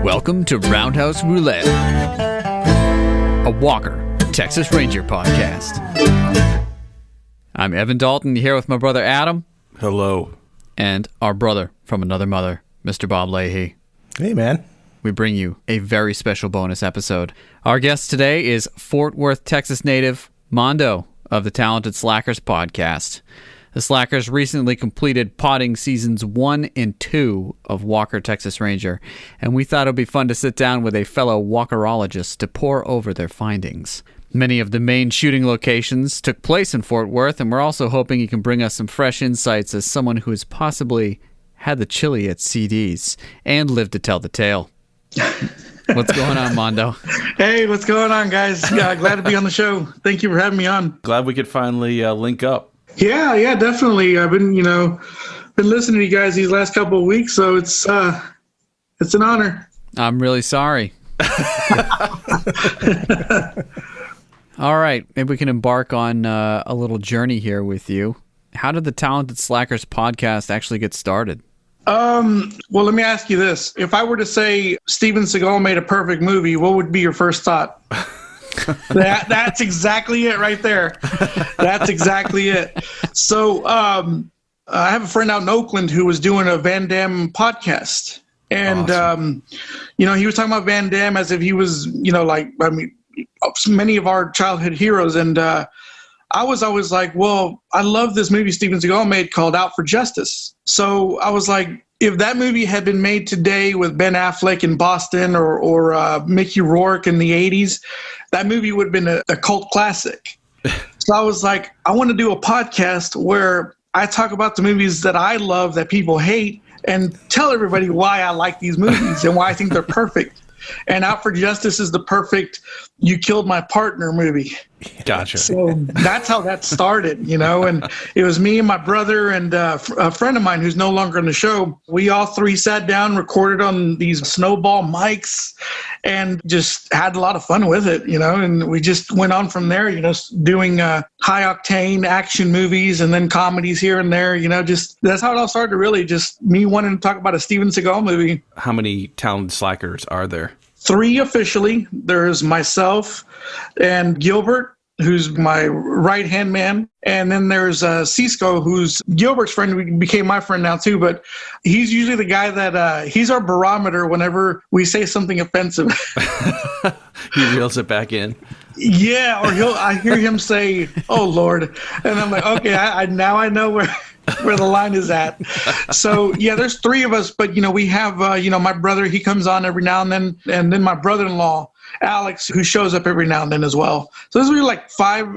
Welcome to Roundhouse Roulette, a Walker, Texas Ranger podcast. I'm Evan Dalton, here with my brother Adam. Hello. And our brother from another mother, Mr. Bob Leahy. Hey, man. We bring you a very special bonus episode. Our guest today is Fort Worth, Texas native Armando of the Talented Slackers podcast. The Slackers recently completed potting seasons 1 and 2 of Walker, Texas Ranger, and we thought it would be fun to sit down with a fellow Walkerologist to pour over their findings. Many of the main shooting locations took place in Fort Worth, and we're also hoping you can bring us some fresh insights as someone who has possibly had the chili at CD's and lived to tell the tale. What's going on, Mondo? Hey, what's going on, guys? Glad to be on the show. Thank you for having me on. Glad we could finally link up. Yeah, definitely. I've been listening to you guys these last couple of weeks, so it's an honor. I'm really sorry. All right, maybe we can embark on a little journey here with you. How did the Talented Slackers podcast actually get started? Well, let me ask you this. If I were to say Steven Seagal made a perfect movie, what would be your first thought? That's exactly it right there. That's exactly it. So I have a friend out in Oakland who was doing a Van Damme podcast. And, Awesome. He was talking about Van Damme as if he was, many of our childhood heroes. And I was always like, well, I love this movie Steven Seagal made called Out for Justice. So I was like, if that movie had been made today with Ben Affleck in Boston or Mickey Rourke in the 80s, that movie would have been a cult classic. So I was like, I want to do a podcast where I talk about the movies that I love that people hate and tell everybody why I like these movies and why I think they're perfect. And Out for Justice is the perfect "you killed my partner" movie. Gotcha. So that's how that started, and it was me and my brother and a friend of mine who's no longer on the show. We all three sat down, recorded on these snowball mics, and just had a lot of fun with it, and we just went on from there, doing high octane action movies and then comedies here and there, just that's how it all started, really, just me wanting to talk about a Steven Seagal movie. How many Talented Slackers are there? 3 officially. There's myself and Gilbert, who's my right-hand man. And then there's Cisco, who's Gilbert's friend, who became my friend now too. But he's usually the guy that he's our barometer whenever we say something offensive. He reels it back in. Yeah, or I hear him say, "Oh Lord," and I'm like, okay, I now I know where the line is at. So yeah, there's 3 of us, but we have my brother, he comes on every now and then my brother-in-law Alex, who shows up every now and then as well. So there's really like 5.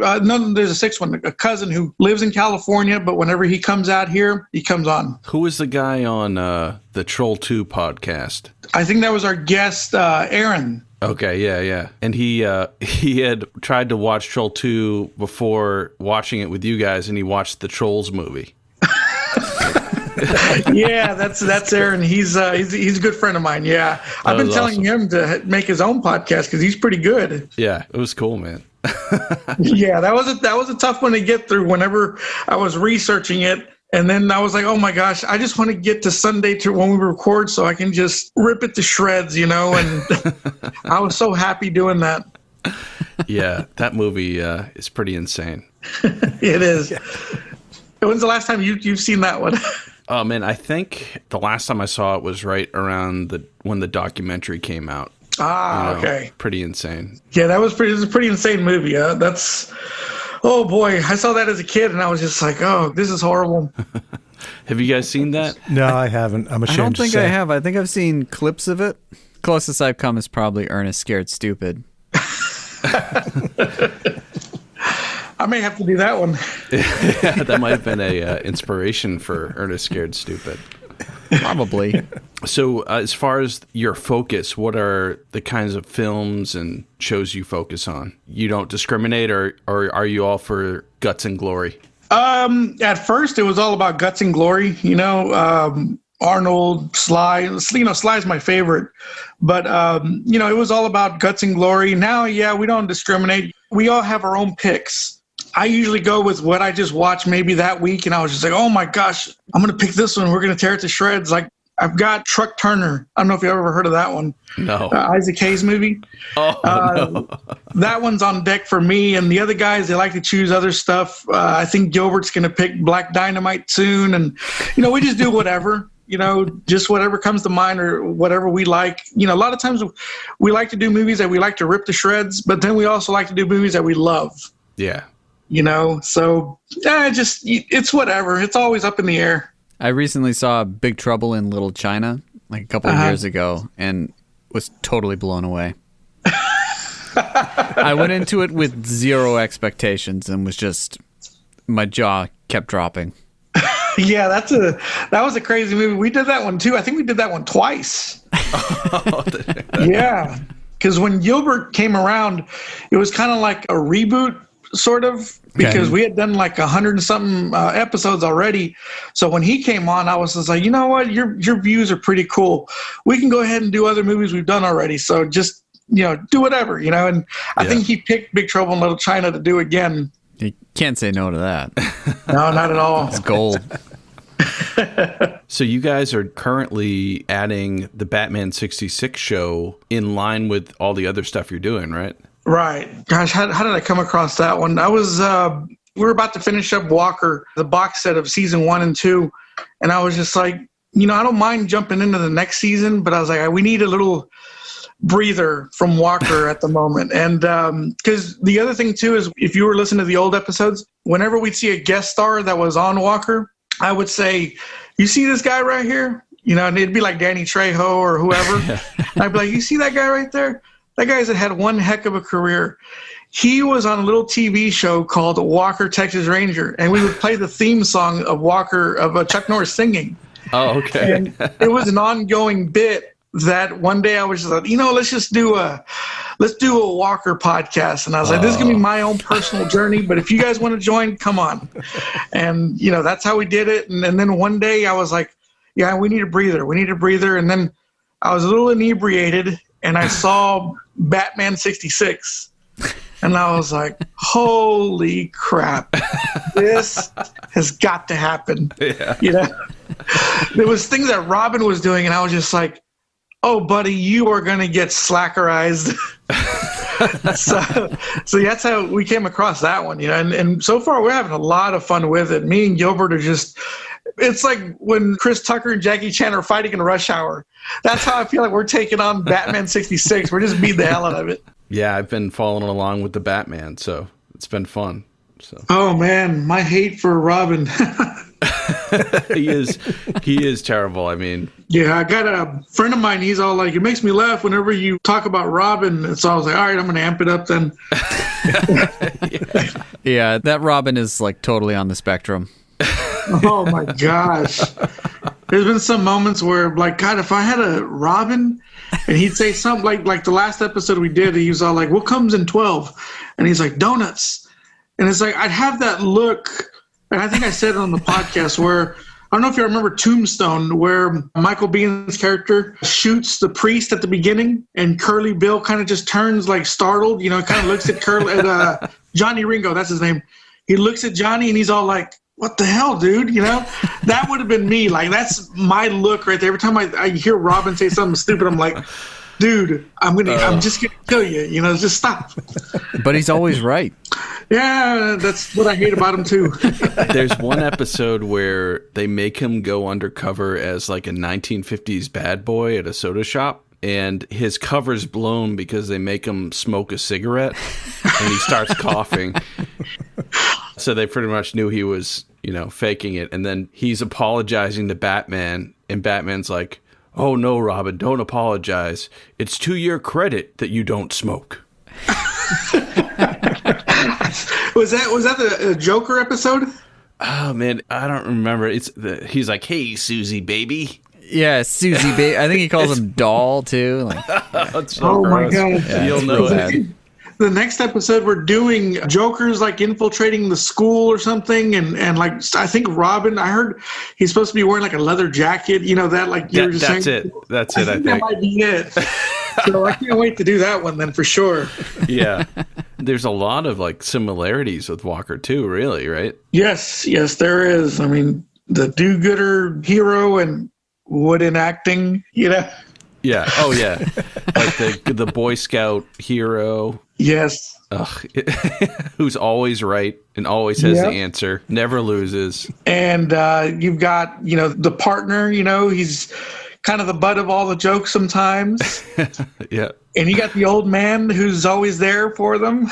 There's a 6th one, a cousin who lives in California, but whenever he comes out here, he comes on. Who was the guy on the Troll 2 podcast? I think that was our guest, Aaron. Okay, yeah. And he had tried to watch Troll 2 before watching it with you guys, and he watched the Trolls movie. Yeah, that's Aaron. He's a good friend of mine. Yeah, I've been telling him to make his own podcast because he's pretty good. Yeah, it was cool, man. Yeah, that was a tough one to get through. Whenever I was researching it, and then I was like, oh my gosh, I just want to get to Sunday to when we record so I can just rip it to shreds, And I was so happy doing that. Yeah, that movie is pretty insane. It is. Yeah. When's the last time you've seen that one? Oh man, I think the last time I saw it was right around when the documentary came out. Okay. Pretty insane. Yeah, it was a pretty insane movie. Oh boy, I saw that as a kid and I was just like, oh, this is horrible. Have you guys seen that? No, I haven't. I'm ashamed I don't to think say. I have. I think I've seen clips of it. Closest I've come is probably Ernest Scared Stupid. I may have to do that one. Yeah, that might have been a inspiration for Ernest Scared Stupid. Probably. So as far as your focus, what are the kinds of films and shows you focus on? You don't discriminate, or are you all for guts and glory? At first, it was all about guts and glory. Arnold, Sly. Sly's my favorite. But, it was all about guts and glory. Now, yeah, we don't discriminate. We all have our own picks. I usually go with what I just watched maybe that week, and I was just like, oh my gosh, I'm going to pick this one. We're going to tear it to shreds. Like, I've got Truck Turner. I don't know if you've ever heard of that one. No. Isaac Hayes movie. Oh, no. That one's on deck for me. And the other guys, they like to choose other stuff. I think Gilbert's going to pick Black Dynamite soon. And, we just do whatever. Just whatever comes to mind or whatever we like. A lot of times we like to do movies that we like to rip to shreds, but then we also like to do movies that we love. Yeah. So it's whatever. It's always up in the air. I recently saw Big Trouble in Little China like a couple of years ago and was totally blown away. I went into it with zero expectations and was just, my jaw kept dropping. Yeah, that was a crazy movie. We did that one too. I think we did that one twice. Yeah, because when Gilbert came around, it was kind of like a reboot, sort of, because we had done like 100 and something episodes already. So when he came on, I was just like, you know what, your views are pretty cool. We can go ahead and do other movies we've done already. So just do whatever, And I think he picked Big Trouble in Little China to do again. You can't say no to that. No, not at all. It's gold. So you guys are currently adding the Batman 66 show in line with all the other stuff you're doing, right? Right. Gosh, how did I come across that one? I was we were about to finish up Walker, the box set of season 1 and 2, and I was just like, I don't mind jumping into the next season, but I was like, we need a little breather from Walker at the moment. And because the other thing too is, if you were listening to the old episodes, whenever we'd see a guest star that was on Walker, I would say, you see this guy right here? And it'd be like Danny Trejo or whoever. I'd be like, you see that guy right there? That guy's had one heck of a career. He was on a little TV show called Walker, Texas Ranger, and we would play the theme song of Walker, of Chuck Norris singing. Oh, okay. And it was an ongoing bit that one day I was just like, let's do a Walker podcast. And I was like, this is going to be my own personal journey, but if you guys want to join, come on. And, that's how we did it. And then one day I was like, yeah, we need a breather. And then I was a little inebriated and I saw Batman 66. And I was like, holy crap, this has got to happen. Yeah. There was things that Robin was doing and I was just like, oh, buddy, you are going to get slackerized. so that's how we came across that one, and so far we're having a lot of fun with it. Me and Gilbert are just, it's like when Chris Tucker and Jackie Chan are fighting in Rush Hour. That's how I feel like we're taking on Batman 66. We're just beating the hell out of it. Yeah, I've been following along with the Batman, so it's been fun. So. Oh, man, my hate for Robin. He is terrible. I mean, yeah, I got a friend of mine. He's all like, it makes me laugh whenever you talk about Robin. And so I was like, all right, I'm going to amp it up then. Yeah, that Robin is like totally on the spectrum. Oh my gosh. There's been some moments where, like, God, if I had a Robin and he'd say something like the last episode we did, he was all like, what comes in 12? And he's like, donuts. And it's like, I'd have that look. And I think I said it on the podcast where, I don't know if you remember Tombstone, where Michael Bihn's character shoots the priest at the beginning and Curly Bill kind of just turns like startled, kind of looks at Johnny Ringo, that's his name. He looks at Johnny and he's all like, what the hell, dude? That would have been me. Like, that's my look right there. Every time I hear Robin say something stupid, I'm like, dude, I'm just going to kill you. Just stop. But he's always right. Yeah, that's what I hate about him too. There's one episode where they make him go undercover as like a 1950s bad boy at a soda shop, and his cover's blown because they make him smoke a cigarette, and he starts coughing. So they pretty much knew he was, faking it. And then he's apologizing to Batman, and Batman's like, oh no, Robin, don't apologize. It's to your credit that you don't smoke. Was that the Joker episode? Oh man, I don't remember. He's like, "Hey, Susie, baby." Yeah, Susie, baby. I think he calls him Doll too. Like, That's so oh gross. my god! Yeah, You'll know that. The next episode, we're doing Joker's like infiltrating the school or something, and like I think Robin. I heard he's supposed to be wearing like a leather jacket. That like you were just that's saying. That's it. I think that might be it. So I can't wait to do that one then for sure. Yeah. There's a lot of like similarities with Walker too, really, right? Yes, there is. I mean, the do-gooder hero and wooden acting, you know? Yeah. Oh, yeah. Like the Boy Scout hero. Yes. Ugh. Who's always right and always has the answer, never loses. And you've got, the partner, he's kind of the butt of all the jokes sometimes. Yeah. And you got the old man who's always there for them.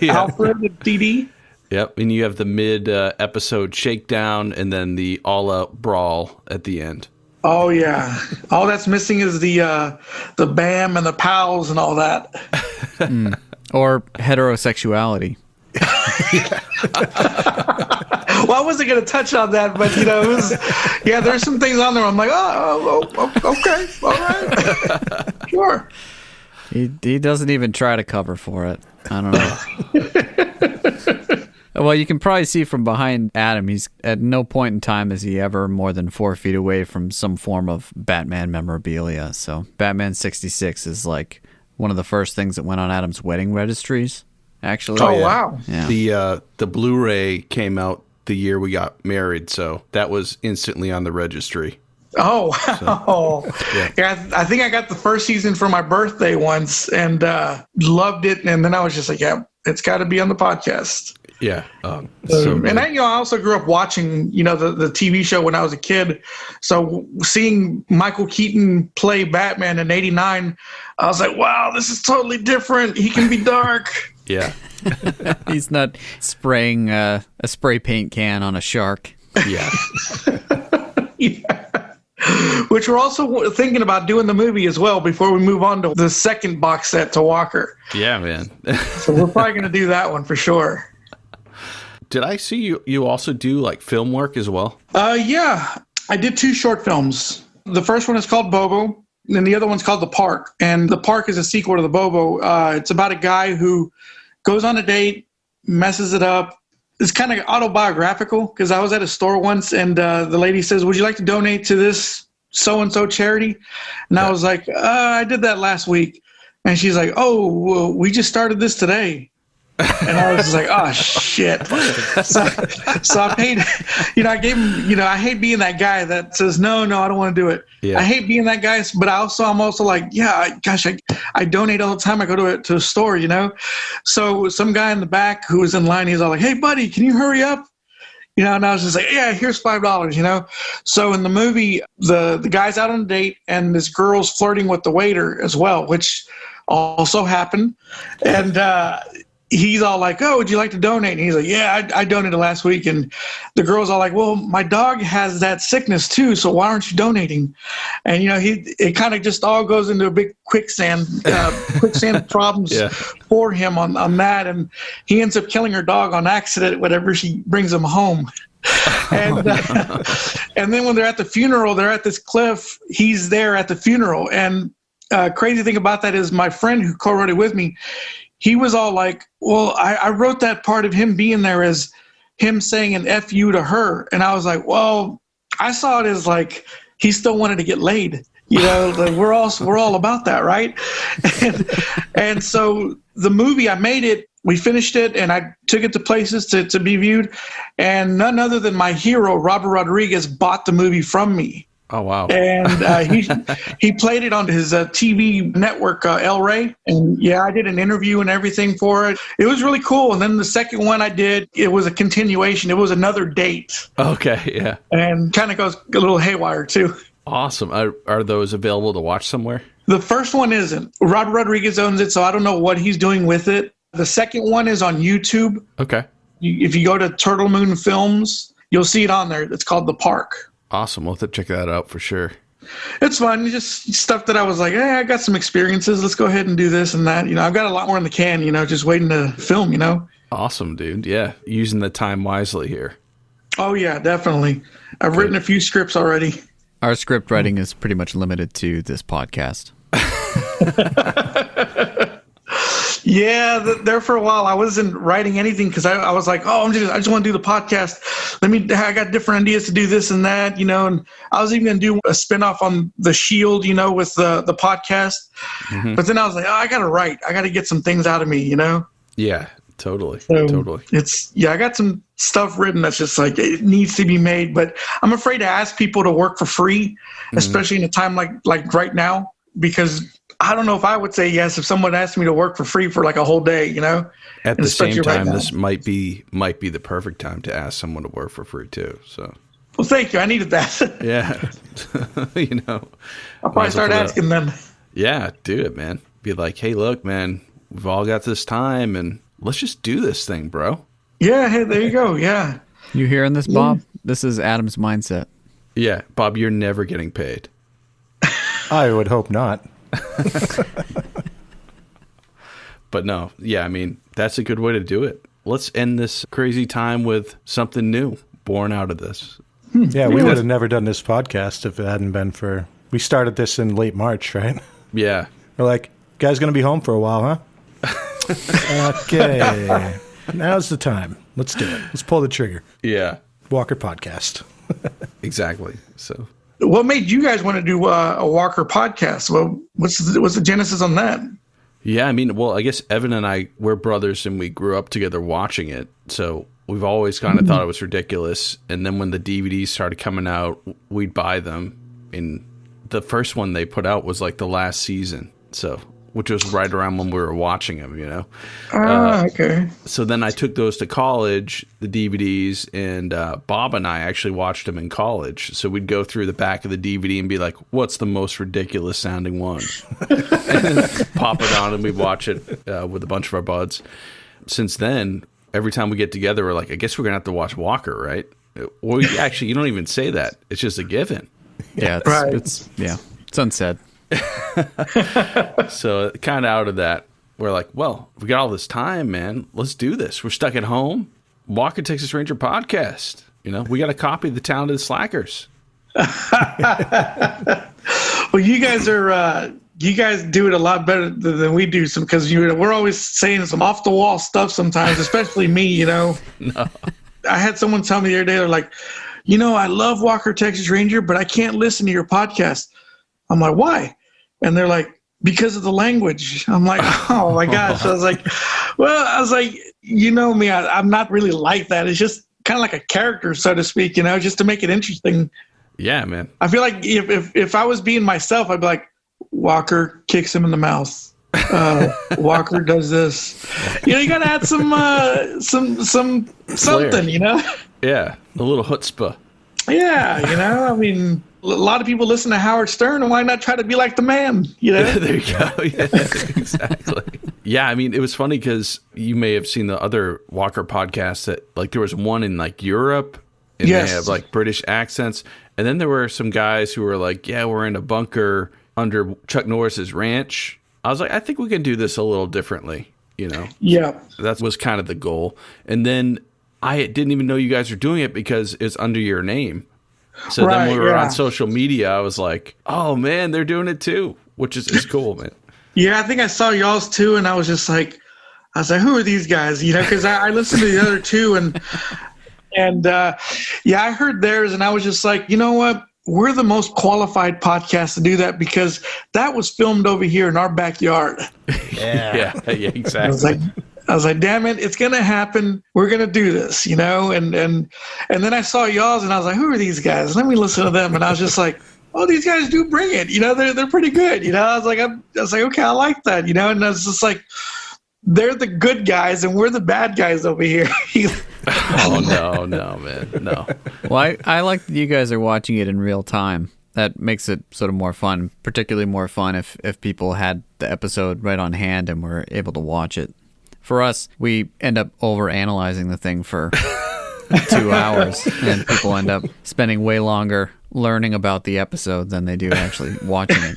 Alfred and DD. Yep. And you have the mid-episode shakedown and then the all-out brawl at the end. Oh, yeah. All that's missing is the BAM and the pals and all that. Or heterosexuality. Well, I wasn't going to touch on that, but, it was, there's some things on there. I'm like, okay, all right. Sure. He doesn't even try to cover for it. I don't know. Well, you can probably see from behind Adam, he's at no point in time is he ever more than 4 feet away from some form of Batman memorabilia. So Batman 66 is like one of the first things that went on Adam's wedding registries, actually. Oh, wow. Yeah. The Blu-ray came out the year we got married, so that was instantly on the registry. Oh, wow. So, yeah, I think I got the first season for my birthday once and loved it. And then I was just like, yeah, it's got to be on the podcast. Yeah. And I also grew up watching, the TV show when I was a kid. So seeing Michael Keaton play Batman in '89, I was like, wow, this is totally different. He can be dark. Yeah. He's not spraying a spray paint can on a shark. Yeah. Yeah. Which we're also thinking about doing the movie as well before we move on to the second box set to Walker. Yeah, man. So we're probably going to do that one for sure. Did I see you also do like film work as well? Yeah. I did 2 short films. The first one is called Bobo, and the other one's called The Park. And The Park is a sequel to the Bobo. It's about a guy who goes on a date, messes it up. It's kind of autobiographical because I was at a store once and the lady says, would you like to donate to this so-and-so charity? And I was like, I did that last week. And she's like, oh, well, we just started this today. And I was just like, oh, shit. So I paid, I gave him, I hate being that guy that says, no, I don't want to do it. Yeah. I hate being that guy, but I'm also like, yeah, gosh, I donate all the time. I go to a store, So some guy in the back who was in line, he's all like, hey, buddy, can you hurry up? And I was just like, yeah, here's $5, So in the movie, the guy's out on a date and this girl's flirting with the waiter as well, which also happened. And, he's all like, oh, would you like to donate? And he's like, yeah, I donated last week. And the girl's all like, well, my dog has that sickness too, so why aren't you donating? And, it kind of just all goes into a big quicksand problems for him on that. And he ends up killing her dog on accident whenever she brings him home. And and then when they're at the funeral, they're at this cliff. He's there at the funeral. And crazy thing about that is my friend who co-wrote it with me, he was all like, well, I wrote that part of him being there as him saying an F you to her. And I was like, well, I saw it as like he still wanted to get laid. Like we're all about that, right? And so the movie, I made it, we finished it, and I took it to places to be viewed. And none other than my hero, Robert Rodriguez, bought the movie from me. Oh, wow. And he played it on his TV network, El Rey. And I did an interview and everything for it. It was really cool. And then the second one I did, it was a continuation. It was another date. Okay, yeah. And kind of goes a little haywire, too. Awesome. Are those available to watch somewhere? The first one isn't. Robert Rodriguez owns it, so I don't know what he's doing with it. The second one is on YouTube. Okay. If you go to Turtle Moon Films, you'll see it on there. It's called The Park. Awesome. We'll have to check that out for sure. It's fun. Just stuff that I was like, hey, I got some experiences. Let's go ahead and do this and that. I've got a lot more in the can, just waiting to film, Awesome, dude. Yeah. Using the time wisely here. Oh, yeah, definitely. I've written a few scripts already. Our script writing is pretty much limited to this podcast. Yeah, there for a while I wasn't writing anything because I was like, I just want to do the podcast. I got different ideas to do this and that, and I was even going to do a spinoff on The Shield, with the podcast. Mm-hmm. But then I was like, I got to write. I got to get some things out of me, Yeah, Totally. So Totally. I got some stuff written that's just like it needs to be made, but I'm afraid to ask people to work for free, especially in a time like right now, because I don't know if I would say yes if someone asked me to work for free for like a whole day, you know. At the same time, this might be the perfect time to ask someone to work for free too. So. Well, thank you. I needed that. Yeah. You know. I'll probably start asking them. Yeah, do it, man. Be like, hey, look, man, we've all got this time, and let's just do this thing, bro. Yeah, hey, there you go. Yeah. You hearing this, Bob? This is Adam's mindset. Yeah, Bob, you're never getting paid. I would hope not. But no, yeah, I mean, that's a good way to do it. Let's end this crazy time with something new born out of this. Yeah, we would have never done this podcast if it hadn't been for... We started this in late March, right? Yeah. We're like, guys going to be home for a while, huh? Okay. Now's the time. Let's do it. Let's pull the trigger. Yeah. Walker podcast. Exactly. So... What made you guys want to do a Walker podcast? Well, what's the genesis on that? Yeah, I mean, well, I guess Evan and I, we're brothers and we grew up together watching it. So we've always kind of thought it was ridiculous. And then when the DVDs started coming out, we'd buy them. And the first one they put out was like the last season. So, which was right around when we were watching them, you know? Okay. So then I took those to college, the DVDs, and Bob and I actually watched them in college. So we'd go through the back of the DVD and be like, what's the most ridiculous sounding one? And then pop it on and we'd watch it with a bunch of our buds. Since then, every time we get together, we're like, I guess we're going to have to watch Walker, right? Well, actually, you don't even say that. It's just a given. Yeah, it's unsaid. So kind of out of that, we're like, well, we got all this time, man. Let's do this. We're stuck at home. Walker Texas Ranger podcast. You know, we got a copy of the Talented Slackers. Well, you guys do it a lot better than we do, because we're always saying some off the wall stuff sometimes, especially me. You know, No. I had someone tell me the other day, they're like, you know, I love Walker Texas Ranger, but I can't listen to your podcast. I'm like, why? And they're like, because of the language. I'm like, oh my gosh. I was like, you know me, I'm not really like that. It's just kind of like a character, so to speak, you know, just to make it interesting. Yeah, man. I feel like if I was being myself, I'd be like, Walker kicks him in the mouth. Walker does this. You know, you got to add something, Flair. you know? Yeah, a little chutzpah. Yeah, you know, I mean, a lot of people listen to Howard Stern, and why not try to be like the man, you know? There you go. Yeah, exactly. Yeah, I mean, it was funny because you may have seen the other Walker podcasts that, like, there was one in, like, Europe, and yes. they have, like, British accents. And then there were some guys who were like, yeah, we're in a bunker under Chuck Norris's ranch. I was like, I think we can do this a little differently, you know? Yeah. That was kind of the goal. And then I didn't even know you guys were doing it because it's under your name. So then when we were on social media, I was like, oh, man, they're doing it too, which is cool, man. Yeah, I think I saw y'all's too, and I was like, who are these guys? You know, because I listened to the other two, and I heard theirs, and I was just like, you know what? We're the most qualified podcast to do that because that was filmed over here in our backyard. Yeah, exactly. I was like, damn it, it's gonna happen. We're gonna do this, you know. And then I saw y'all's, and I was like, who are these guys? Let me listen to them. And I was just like, oh, these guys do bring it. You know, they're pretty good. You know, I was like, okay, I like that. You know, and I was just like, they're the good guys, and we're the bad guys over here. Oh no, man, no. Well, I like that you guys are watching it in real time. That makes it sort of more fun, particularly more fun if people had the episode right on hand and were able to watch it. For us, we end up over-analyzing the thing for 2 hours, and people end up spending way longer learning about the episode than they do actually watching it.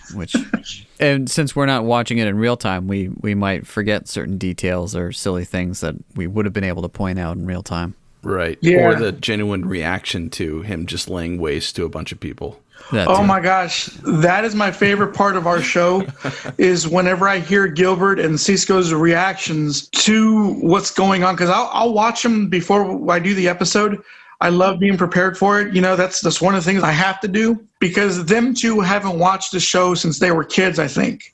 And since we're not watching it in real time, we might forget certain details or silly things that we would have been able to point out in real time. Right. Yeah. Or the genuine reaction to him just laying waste to a bunch of people. Oh my gosh, that is my favorite part of our show is whenever I hear Gilbert and Cisco's reactions to what's going on, because I'll watch them before I do the episode. I love being prepared for it. You know, that's one of the things I have to do because them two haven't watched the show since they were kids, I think.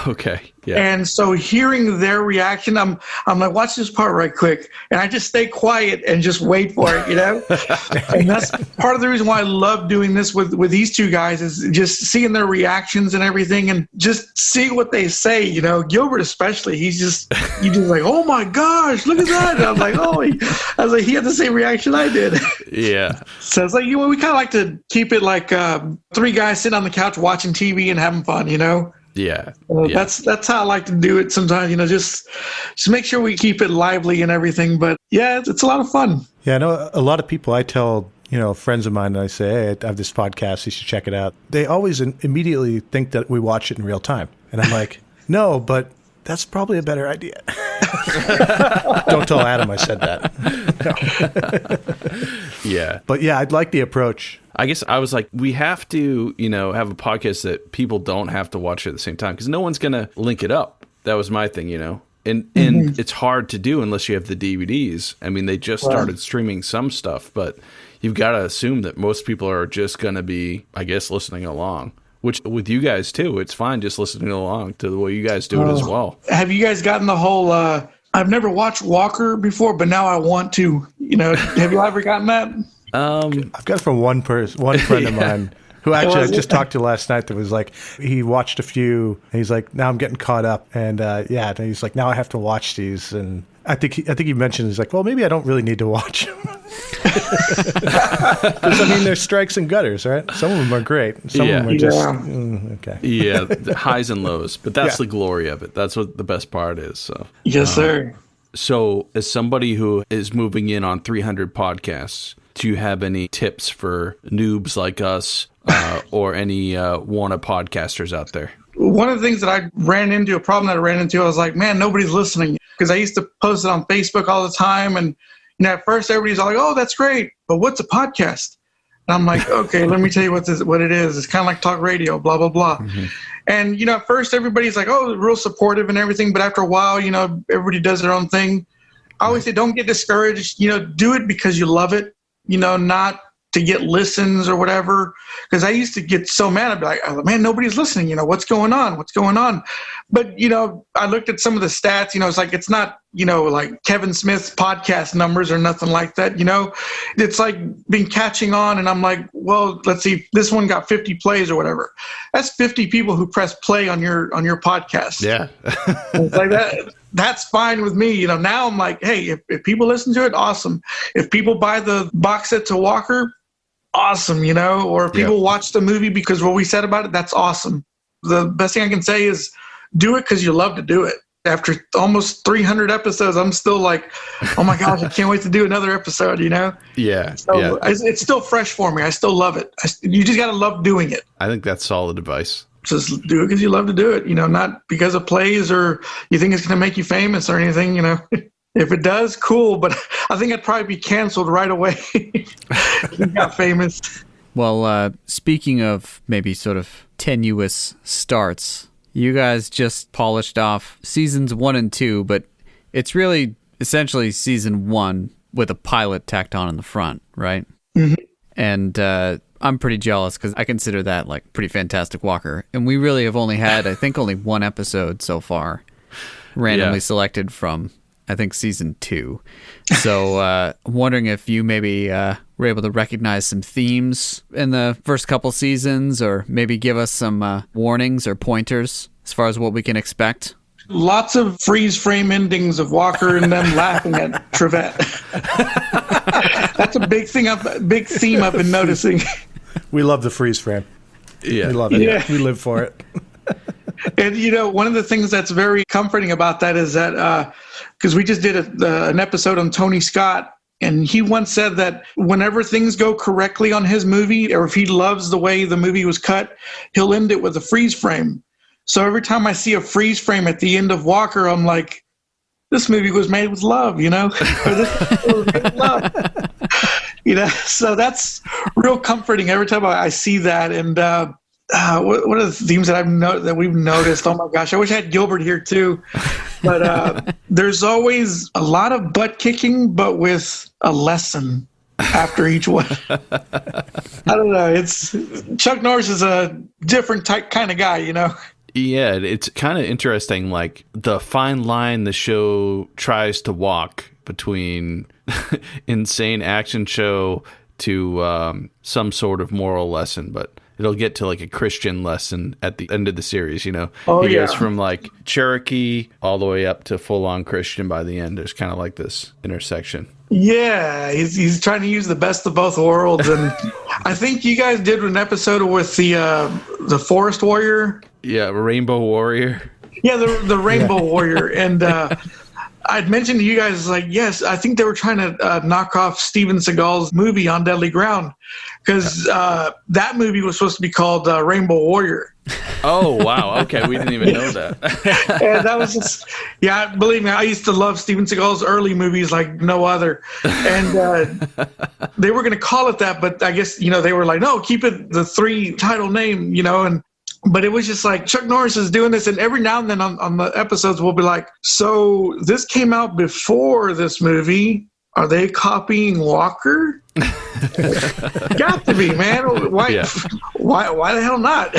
Okay. Yeah. And so hearing their reaction, I'm like, watch this part right quick. And I just stay quiet and just wait for it, And that's part of the reason why I love doing this with these two guys, is just seeing their reactions and everything and just see what they say, Gilbert especially. You just like, oh my gosh, look at that. And I'm like, he had the same reaction I did. Yeah. So it's like, we kind of like to keep it like three guys sitting on the couch watching TV and having fun, Yeah. That's how I like to do it sometimes, just make sure we keep it lively and everything. But yeah, it's a lot of fun. Yeah, I know a lot of people. I tell, friends of mine, and I say, hey, I have this podcast, you should check it out. They always immediately think that we watch it in real time. And I'm like, no, but that's probably a better idea. Don't tell Adam I said that. Yeah. But yeah, I'd like the approach. I guess I was like, we have to, have a podcast that people don't have to watch it at the same time, because no one's going to link it up. That was my thing, And it's hard to do unless you have the DVDs. I mean, they just started streaming some stuff, but you've got to assume that most people are just going to be, I guess, listening along. Which, with you guys, too, it's fine just listening along to the way you guys do it as well. Have you guys gotten the whole, I've never watched Walker before, but now I want to, have you ever gotten that? I've got it from one friend of mine who actually I just talked to last night that was like, he watched a few, and he's like, now I'm getting caught up. And and he's like, now I have to watch these. And I think he mentioned, he's like, well, maybe I don't really need to watch them. Because, there's strikes and gutters, right? Some of them are great. Some of them are just, okay. Yeah, the highs and lows. But that's the glory of it. That's what the best part is. So. Yes, sir. So as somebody who is moving in on 300 podcasts, do you have any tips for noobs like us or any wanna podcasters out there? One of the things that I ran into, I was like, man, nobody's listening. Because I used to post it on Facebook all the time. And at first everybody's all like, oh, that's great. But what's a podcast? And I'm like, okay, let me tell you what it is. It's kind of like talk radio, blah, blah, blah. Mm-hmm. And, at first everybody's like, oh, real supportive and everything. But after a while, everybody does their own thing. I always say, don't get discouraged. Do it because you love it, not to get listens or whatever. Because I used to get so mad. I'd be like, oh, man, nobody's listening. What's going on? What's going on? But, I looked at some of the stats. It's like, it's not, like Kevin Smith's podcast numbers or nothing like that. It's like been catching on. And I'm like, well, let's see, this one got 50 plays or whatever. That's 50 people who press play on your podcast. Yeah. It's like that. That's fine with me. Now I'm like, hey, if people listen to it, awesome. If people buy the box set to Walker, awesome, or if people watch the movie because what we said about it, that's awesome. The best thing I can say is do it because you love to do it. After almost 300 episodes, I'm still like, oh my gosh, I can't wait to do another episode, Yeah. So it's still fresh for me. I still love it. You just got to love doing it. I think that's solid advice. Just do it because you love to do it, not because of plays or you think it's going to make you famous or anything, If it does, cool. But I think I'd probably be canceled right away if you got famous. Well, speaking of maybe sort of tenuous starts, you guys just polished off seasons 1 and 2, but it's really essentially season 1 with a pilot tacked on in the front, right? Mm-hmm. And I'm pretty jealous because I consider that like pretty fantastic Walker. And we really have only had, I think, only one episode so far randomly selected from, I think, season 2. So I'm wondering if you maybe were able to recognize some themes in the first couple seasons, or maybe give us some warnings or pointers as far as what we can expect. Lots of freeze frame endings of Walker and them laughing at Trevette. That's a big theme I've been noticing. We love the freeze frame. Yeah. We love it. Yeah. We live for it. And, one of the things that's very comforting about that is that, because we just did an episode on Tony Scott, and he once said that whenever things go correctly on his movie, or if he loves the way the movie was cut, he'll end it with a freeze frame. So every time I see a freeze frame at the end of Walker, I'm like, this movie was made with love, or this movie was made with love. So that's real comforting every time I see that. And what are the themes that we've noticed? Oh my gosh, I wish I had Gilbert here too. But there's always a lot of butt kicking, but with a lesson after each one. I don't know. Chuck Norris is a different type kind of guy, Yeah, it's kind of interesting, like the fine line the show tries to walk between insane action show to some sort of moral lesson, but it'll get to like a Christian lesson at the end of the series, you know? Oh, he yeah. goes from like Cherokee all the way up to full-on Christian by the end. There's kind of like this intersection. Yeah, he's trying to use the best of both worlds, and I think you guys did an episode with the Forest Warrior. Yeah, Rainbow Warrior. Yeah, the Rainbow Warrior, and I'd mentioned to you guys, like, yes, I think they were trying to knock off Steven Seagal's movie On Deadly Ground, because that movie was supposed to be called Rainbow Warrior. Oh, wow. Okay, we didn't even know that. And that was just, yeah, believe me, I used to love Steven Seagal's early movies like no other. And they were going to call it that, but I guess, you know, they were like, no, keep it the 3 title name, you know, but it was just like Chuck Norris is doing this, and every now and then on the episodes we'll be like, so this came out before this movie. Are they copying Walker? Got to be, man. Why the hell not?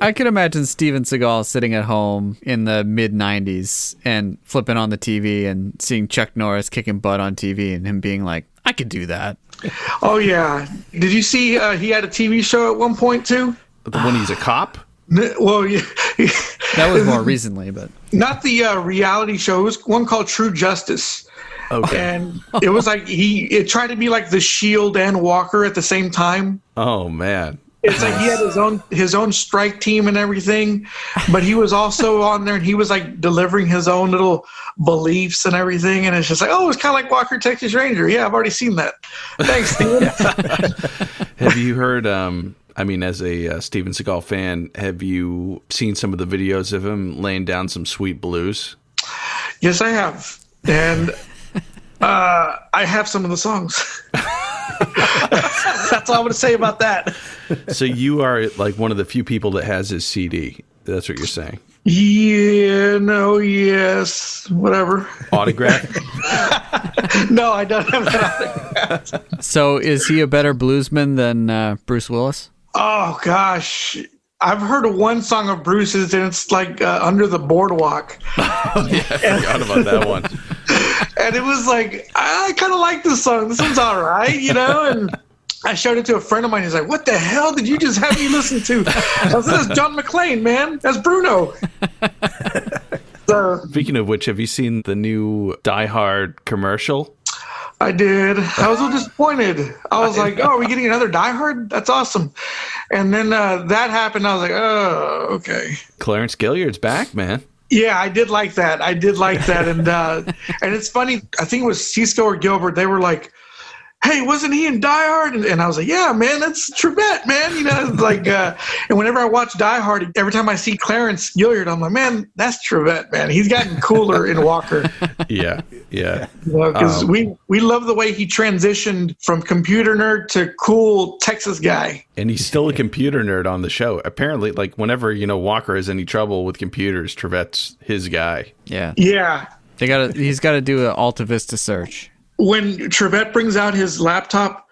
I could imagine Steven Seagal sitting at home in the mid-90s and flipping on the TV and seeing Chuck Norris kicking butt on TV and him being like, I could do that. Oh, yeah. Did you see he had a TV show at one point, too? When he's a cop? Well, yeah. That was more recently, but... Not the reality show. It was one called True Justice. Okay. And it was like it tried to be like The Shield and Walker at the same time. Oh, man. It's like he had his own strike team and everything, but he was also on there and he was like delivering his own little beliefs and everything. And it's just like, oh, it's kind of like Walker, Texas Ranger. Yeah, I've already seen that. Thanks, Steven. Have you heard, I mean, as a Steven Seagal fan, have you seen some of the videos of him laying down some sweet blues? Yes, I have. And I have some of the songs. That's all I'm going to say about that. So you are like one of the few people that has his CD. That's what you're saying. Yeah, no, yes, whatever. Autograph? No, I don't have that autograph. So is he a better bluesman than Bruce Willis? Oh, gosh. I've heard of one song of Bruce's, and it's like Under the Boardwalk. Oh, yeah, I forgot about that one. And it was like, I kind of like this song. This one's all right, you know? And I showed it to a friend of mine. He's like, what the hell did you just have me listen to? I said, that's John McClane, man. That's Bruno. So, Speaking of which, have you seen the new Die Hard commercial? I did. I was a little disappointed. I was like, oh, are we getting another Die Hard? That's awesome. And then that happened. I was like, oh, okay. Clarence Gilliard's back, man. Yeah, I did like that. And it's funny. I think it was Cisco or Gilbert. They were like, hey, wasn't he in Die Hard? And I was like, yeah, man, that's Trevette, man. You know, like, and whenever I watch Die Hard, every time I see Clarence Gilliard, I'm like, man, that's Trevette, man. He's gotten cooler in Walker. Yeah. Because we love the way he transitioned from computer nerd to cool Texas guy. And he's still a computer nerd on the show. Apparently, like, whenever, Walker has any trouble with computers, Trevette's his guy. Yeah. Yeah. He's got to do an Alta Vista search. When Trevette brings out his laptop,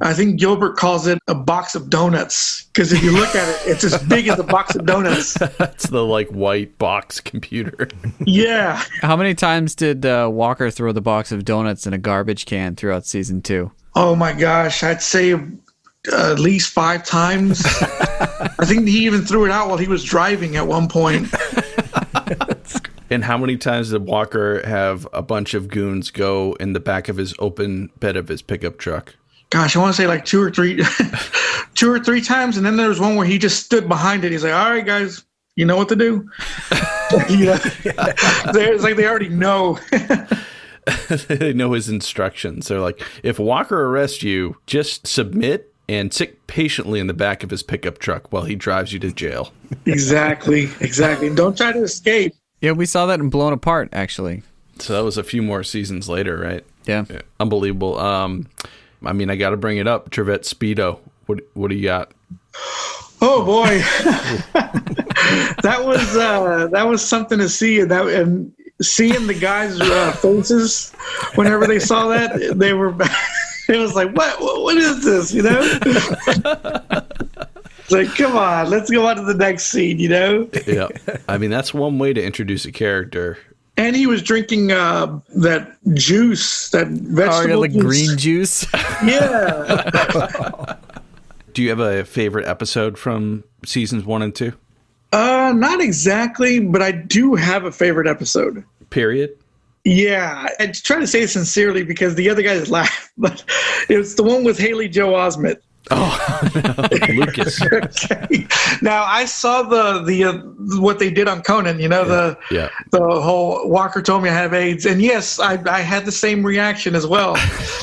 I think Gilbert calls it a box of donuts. Because if you look at it, it's as big as a box of donuts. That's the, like, white box computer. Yeah. How many times did Walker throw the box of donuts in a garbage can throughout season 2? Oh, my gosh. I'd say at least 5 times. I think he even threw it out while he was driving at one point. And how many times did Walker have a bunch of goons go in the back of his open bed of his pickup truck? Gosh, I want to say like 2 or 3 times. And then there was one where he just stood behind it. He's like, all right, guys, you know what to do. It's like they already know. They know his instructions. They're like, if Walker arrests you, just submit and sit patiently in the back of his pickup truck while he drives you to jail. Exactly. Don't try to escape. Yeah, we saw that in Blown Apart, actually. So that was a few more seasons later, right? Yeah. Unbelievable. I mean, I got to bring it up. Trevette Speedo. What do you got? Oh boy, that was something to see. And seeing the guys' faces whenever they saw that, they were. It was like, what is this? You know. like, come on, let's go on to the next scene, you know? Yeah. I mean, that's one way to introduce a character. And he was drinking that juice, that vegetable juice. Green juice? Yeah. Do you have a favorite episode from seasons 1 and 2? Not exactly, but I do have a favorite episode. Period? Yeah. I try to say it sincerely because the other guys laugh, but it's the one with Haley Joel Osment. Oh, no. Lucas. Okay. Now I saw the what they did on Conan. You know, the whole Walker told me I have AIDS, and yes, I had the same reaction as well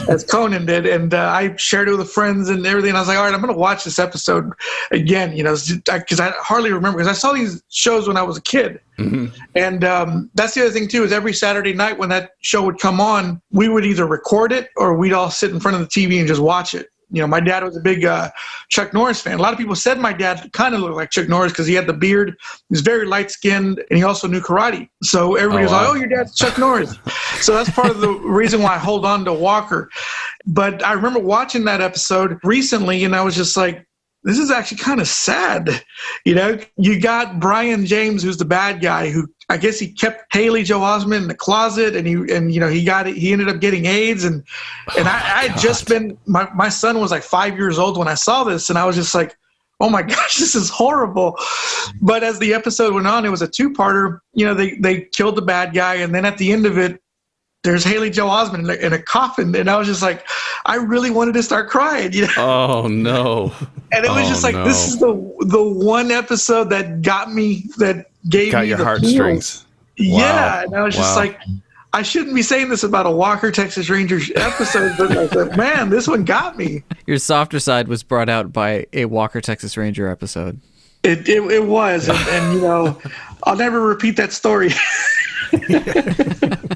as Conan did, and I shared it with friends and everything. And I was like, all right, I'm going to watch this episode again. You know, because I hardly remember because I saw these shows when I was a kid. Mm-hmm. And that's the other thing too is every Saturday night when that show would come on, we would either record it or we'd all sit in front of the TV and just watch it. You know, my dad was a big Chuck Norris fan. A lot of people said my dad kind of looked like Chuck Norris because he had the beard. He was very light-skinned, and he also knew karate. So everybody was like, oh, your dad's Chuck Norris. So that's part of the reason why I hold on to Walker. But I remember watching that episode recently, and I was just like, this is actually kind of sad. You know, you got Brian James, who's the bad guy, who I guess he kept Haley Joel Osment in the closet, and he ended up getting AIDS, and I had just been my son was like 5 years old when I saw this, and I was just like, oh my gosh, this is horrible. But as the episode went on, it was a two-parter. You know, they killed the bad guy, and then at the end of it, there's Haley Joel Osment in a coffin, and I was just like, I really wanted to start crying. You know? Oh no! And it was just like this is the one episode that got me, that gave got me your the heartstrings. Yeah, and I was just like, I shouldn't be saying this about a Walker Texas Rangers episode, but I said, man, this one got me. Your softer side was brought out by a Walker Texas Ranger episode. It was, and you know, I'll never repeat that story.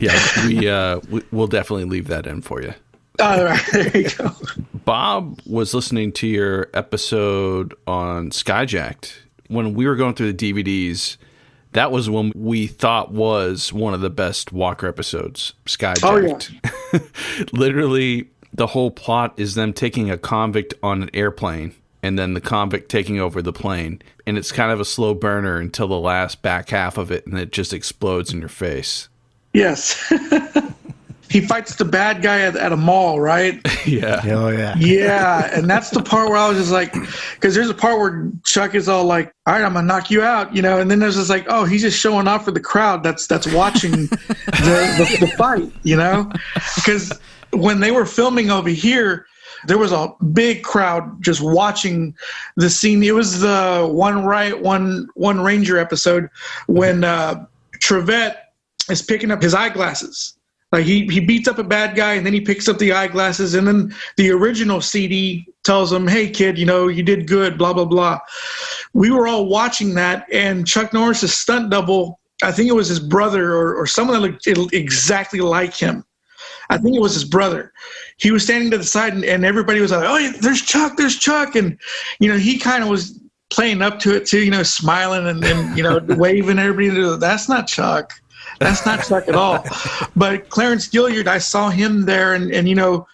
Yeah, we'll definitely leave that in for you. All right, there you go. Bob was listening to your episode on Skyjacked. When we were going through the DVDs, that was when we thought was one of the best Walker episodes, Skyjacked. Oh, yeah. Literally, the whole plot is them taking a convict on an airplane and then the convict taking over the plane. And it's kind of a slow burner until the last back half of it, and it just explodes in your face. Yes. He fights the bad guy at a mall, right? Yeah. Oh, yeah. Yeah, and that's the part where I was just like, because there's a part where Chuck is all like, all right, I'm going to knock you out, you know, and then there's just like, oh, he's just showing off for the crowd that's watching the fight, you know? Because when they were filming over here, there was a big crowd just watching the scene. It was the One Ranger episode when Trevette is picking up his eyeglasses. Like he beats up a bad guy and then he picks up the eyeglasses, and then the original CD tells him, hey kid, you know, you did good, blah, blah, blah. We were all watching that, and Chuck Norris's stunt double, I think it was his brother or someone that looked exactly like him. I think it was his brother. He was standing to the side, and everybody was like, oh, there's Chuck. And, you know, he kind of was playing up to it too, you know, smiling and you know, waving everybody. That's not Chuck. That's not Chuck at all. But Clarence Gilliard, I saw him there, and you know,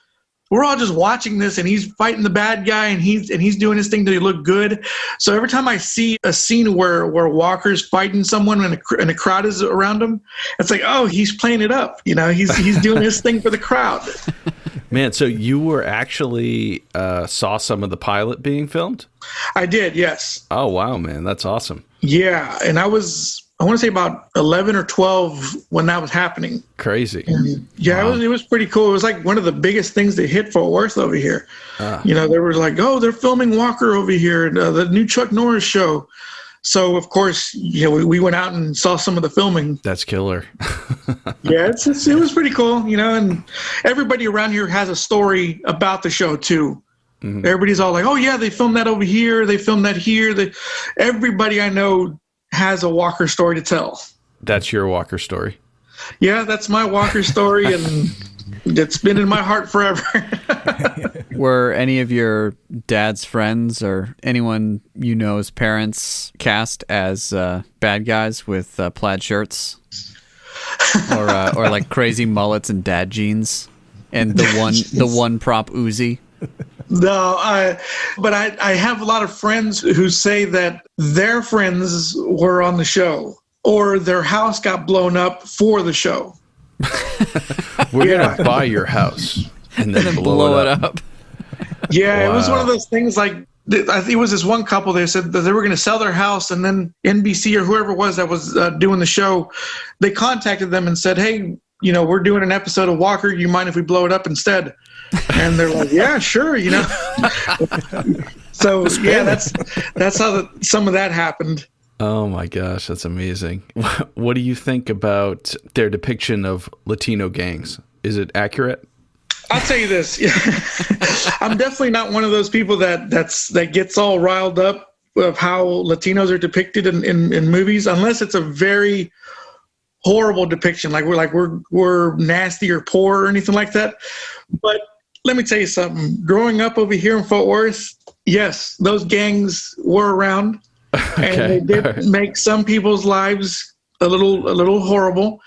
we're all just watching this, and he's fighting the bad guy, and he's doing his thing to look good. So every time I see a scene where Walker's fighting someone and a crowd is around him, it's like, oh, he's playing it up. You know, he's doing his thing for the crowd. Man, so you were actually saw some of the pilot being filmed? I did, yes. Oh, wow, man. That's awesome. Yeah, and I want to say about 11 or 12 when that was happening. Crazy. And yeah, wow. It was pretty cool. It was like one of the biggest things that hit Fort Worth over here. You know, they were like, oh, they're filming Walker over here, the new Chuck Norris show. So, of course, you know, we went out and saw some of the filming. That's killer. Yeah, it was pretty cool, you know, and everybody around here has a story about the show, too. Mm-hmm. Everybody's all like, oh, yeah, they filmed that over here. They filmed that here. Everybody I know has a Walker story to tell. That's your Walker story. Yeah, that's my Walker story, and it's been in my heart forever. Were any of your dad's friends or anyone you know's parents cast as bad guys with plaid shirts, or like crazy mullets and dad jeans, and the one prop Uzi? No, but I have a lot of friends who say that their friends were on the show or their house got blown up for the show. We're going to buy your house and then blow it up. Yeah, Wow. It was one of those things like, I think it was this one couple, they said that they were going to sell their house, and then NBC or whoever it was that was doing the show, they contacted them and said, hey, we're doing an episode of Walker. You mind if we blow it up instead? And they're like, yeah, sure, So, yeah, that's how some of that happened. Oh, my gosh, that's amazing. What do you think about their depiction of Latino gangs? Is it accurate? I'll tell you this. I'm definitely not one of those people that gets all riled up of how Latinos are depicted in movies, unless it's a very horrible depiction, like we're nasty or poor or anything like that. But let me tell you something. Growing up over here in Fort Worth, yes, those gangs were around, and they did make some people's lives a little horrible.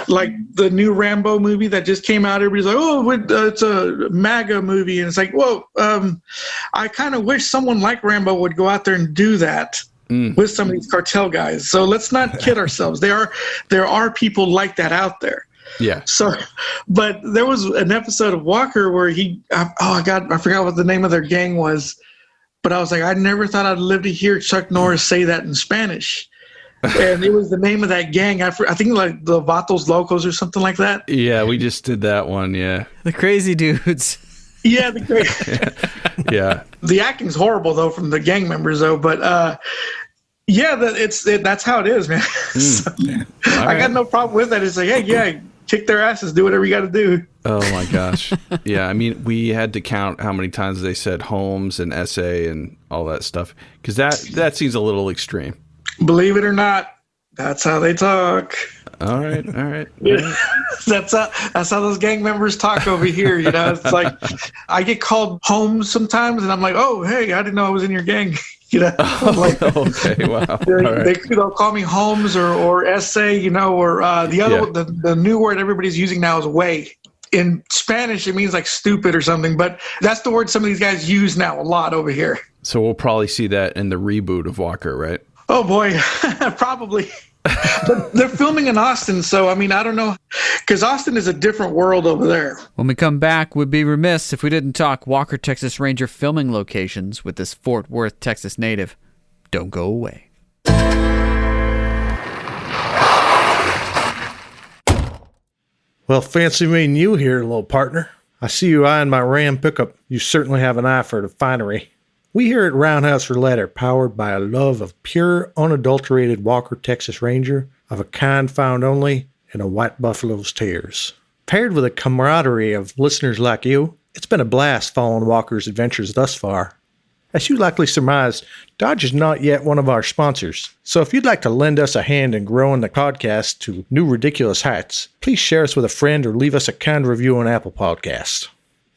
Like the new Rambo movie that just came out, everybody's like, oh, it's a MAGA movie. And it's like, whoa, I kind of wish someone like Rambo would go out there and do that with some of these cartel guys. So let's not kid ourselves. There are people like that out there. Yeah. So, but there was an episode of Walker where I forgot what the name of their gang was. But I was like, I never thought I'd live to hear Chuck Norris say that in Spanish. And it was the name of that gang. I think like the Vatos Locos or something like that. Yeah, we just did that one. Yeah. The crazy dudes. Yeah, Yeah. The acting's horrible though from the gang members though. But that's how it is, man. So, I got no problem with that. It's like, hey, yeah, kick their asses, do whatever you got to do. Oh my gosh. Yeah, I mean, we had to count how many times they said Holmes and essay and all that stuff because that seems a little extreme. Believe it or not, that's how they talk. All right. That's how those gang members talk over here. It's like I get called Holmes sometimes, and I'm like, oh, hey, I didn't know I was in your gang. Like, okay, wow. They'll call me Holmes or essay, or the other one, the new word everybody's using now is way. In Spanish, it means like stupid or something, but that's the word some of these guys use now a lot over here. So we'll probably see that in the reboot of Walker, right? Oh boy, probably. But they're filming in Austin, so I mean, I don't know, because Austin is a different world over there. When we come back, we'd be remiss if we didn't talk Walker, Texas Ranger filming locations with this Fort Worth, Texas native. Don't go away. Well, fancy meeting you here, little partner. I see you eyeing my Ram pickup. You certainly have an eye for the finery. We here at Roundhouse Roulette are powered by a love of pure, unadulterated Walker Texas Ranger of a kind found only in a white buffalo's tears. Paired with a camaraderie of listeners like you, it's been a blast following Walker's adventures thus far. As you likely surmised, Dodge is not yet one of our sponsors, so if you'd like to lend us a hand in growing the podcast to new ridiculous heights, please share us with a friend or leave us a kind review on Apple Podcasts.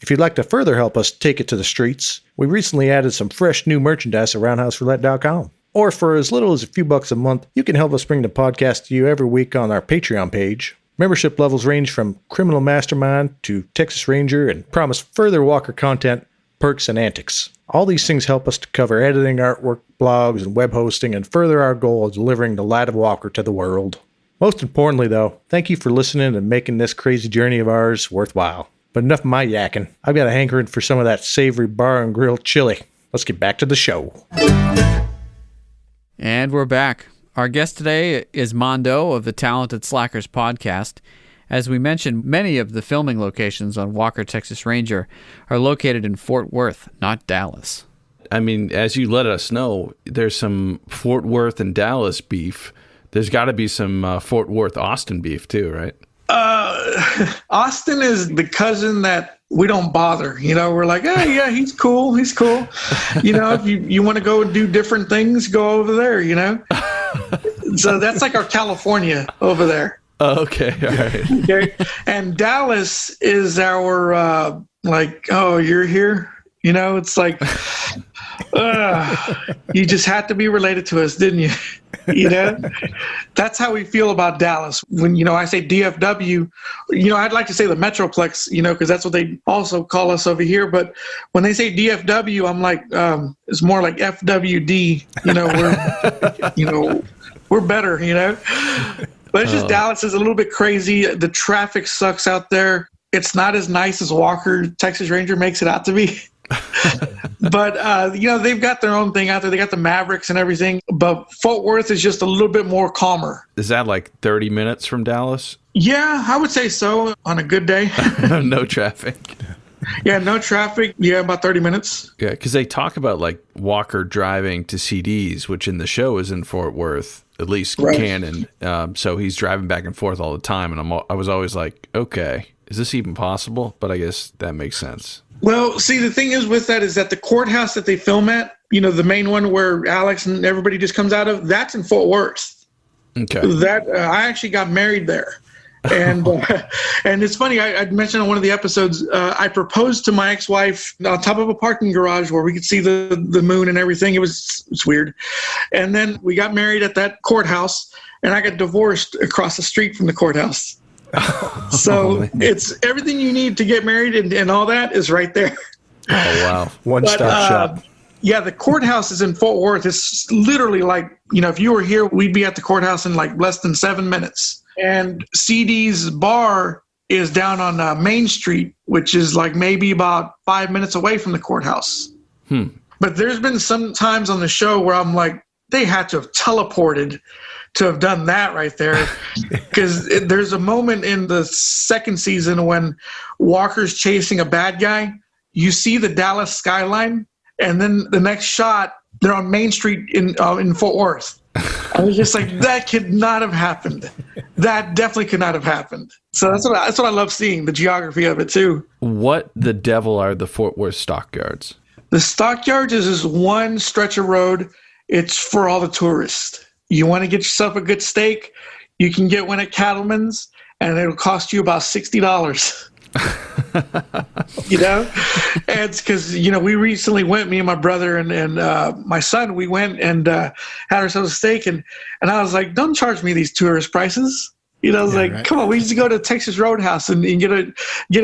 If you'd like to further help us take it to the streets, we recently added some fresh new merchandise at RoundhouseRoulette.com. Or for as little as a few bucks a month, you can help us bring the podcast to you every week on our Patreon page. Membership levels range from Criminal Mastermind to Texas Ranger and promise further Walker content, perks, and antics. All these things help us to cover editing, artwork, blogs, and web hosting and further our goal of delivering the light of Walker to the world. Most importantly, though, thank you for listening and making this crazy journey of ours worthwhile. But enough of my yakking. I've got a hankering for some of that savory bar and grill chili. Let's get back to the show. And we're back. Our guest today is Mondo of the Talented Slackers podcast. As we mentioned, many of the filming locations on Walker, Texas Ranger are located in Fort Worth, not Dallas. I mean, as you let us know, there's some Fort Worth and Dallas beef. There's got to be some Fort Worth Austin beef too, right? Austin is the cousin that we don't bother. We're like, hey, yeah, he's cool. If you want to go and do different things, go over there, So that's like our California over there. Okay, all right. Okay. And Dallas is our, oh, you're here? It's like, You just had to be related to us, didn't you? You know, that's how we feel about Dallas. When, I say DFW, I'd like to say the Metroplex, because that's what they also call us over here. But when they say DFW, I'm like, it's more like FWD. We're better, But it's just Dallas is a little bit crazy. The traffic sucks out there. It's not as nice as Walker, Texas Ranger makes it out to be. But, they've got their own thing out there. They got the Mavericks and everything. But Fort Worth is just a little bit more calmer. Is that like 30 minutes from Dallas? Yeah, I would say so on a good day. No traffic. Yeah, no traffic. Yeah, about 30 minutes. Yeah, because they talk about like Walker driving to CDs, which in the show is in Fort Worth, at least canon. So he's driving back and forth all the time. And I was always like, okay, is this even possible? But I guess that makes sense. Well, see, the thing is with that is that the courthouse that they film at, the main one where Alex and everybody just comes out of, that's in Fort Worth. Okay. That I actually got married there. And and it's funny, I mentioned on one of the episodes, I proposed to my ex-wife on top of a parking garage where we could see the moon and everything. It's weird. And then we got married at that courthouse, and I got divorced across the street from the courthouse. So it's everything you need to get married and all that is right there. Oh, wow. One-stop shop. Yeah, the courthouse is in Fort Worth. It's literally like, if you were here, we'd be at the courthouse in like less than 7 minutes. And CD's bar is down on Main Street, which is like maybe about 5 minutes away from the courthouse. But there's been some times on the show where I'm like, they had to have teleported to have done that right there. Because there's a moment in the second season when Walker's chasing a bad guy. You see the Dallas skyline, and then the next shot, they're on Main Street in Fort Worth. I was just like, that could not have happened. That definitely could not have happened. So that's what I love seeing, the geography of it too. What the devil are the Fort Worth stockyards? The stockyards is this one stretch of road. It's for all the tourists. You want to get yourself a good steak, you can get one at Cattleman's, and it'll cost you about $60. And it's because we recently went, me and my brother and my son, we went and had ourselves a steak, and I was like, don't charge me these tourist prices. I was like, come on, we used to go to Texas Roundhouse and get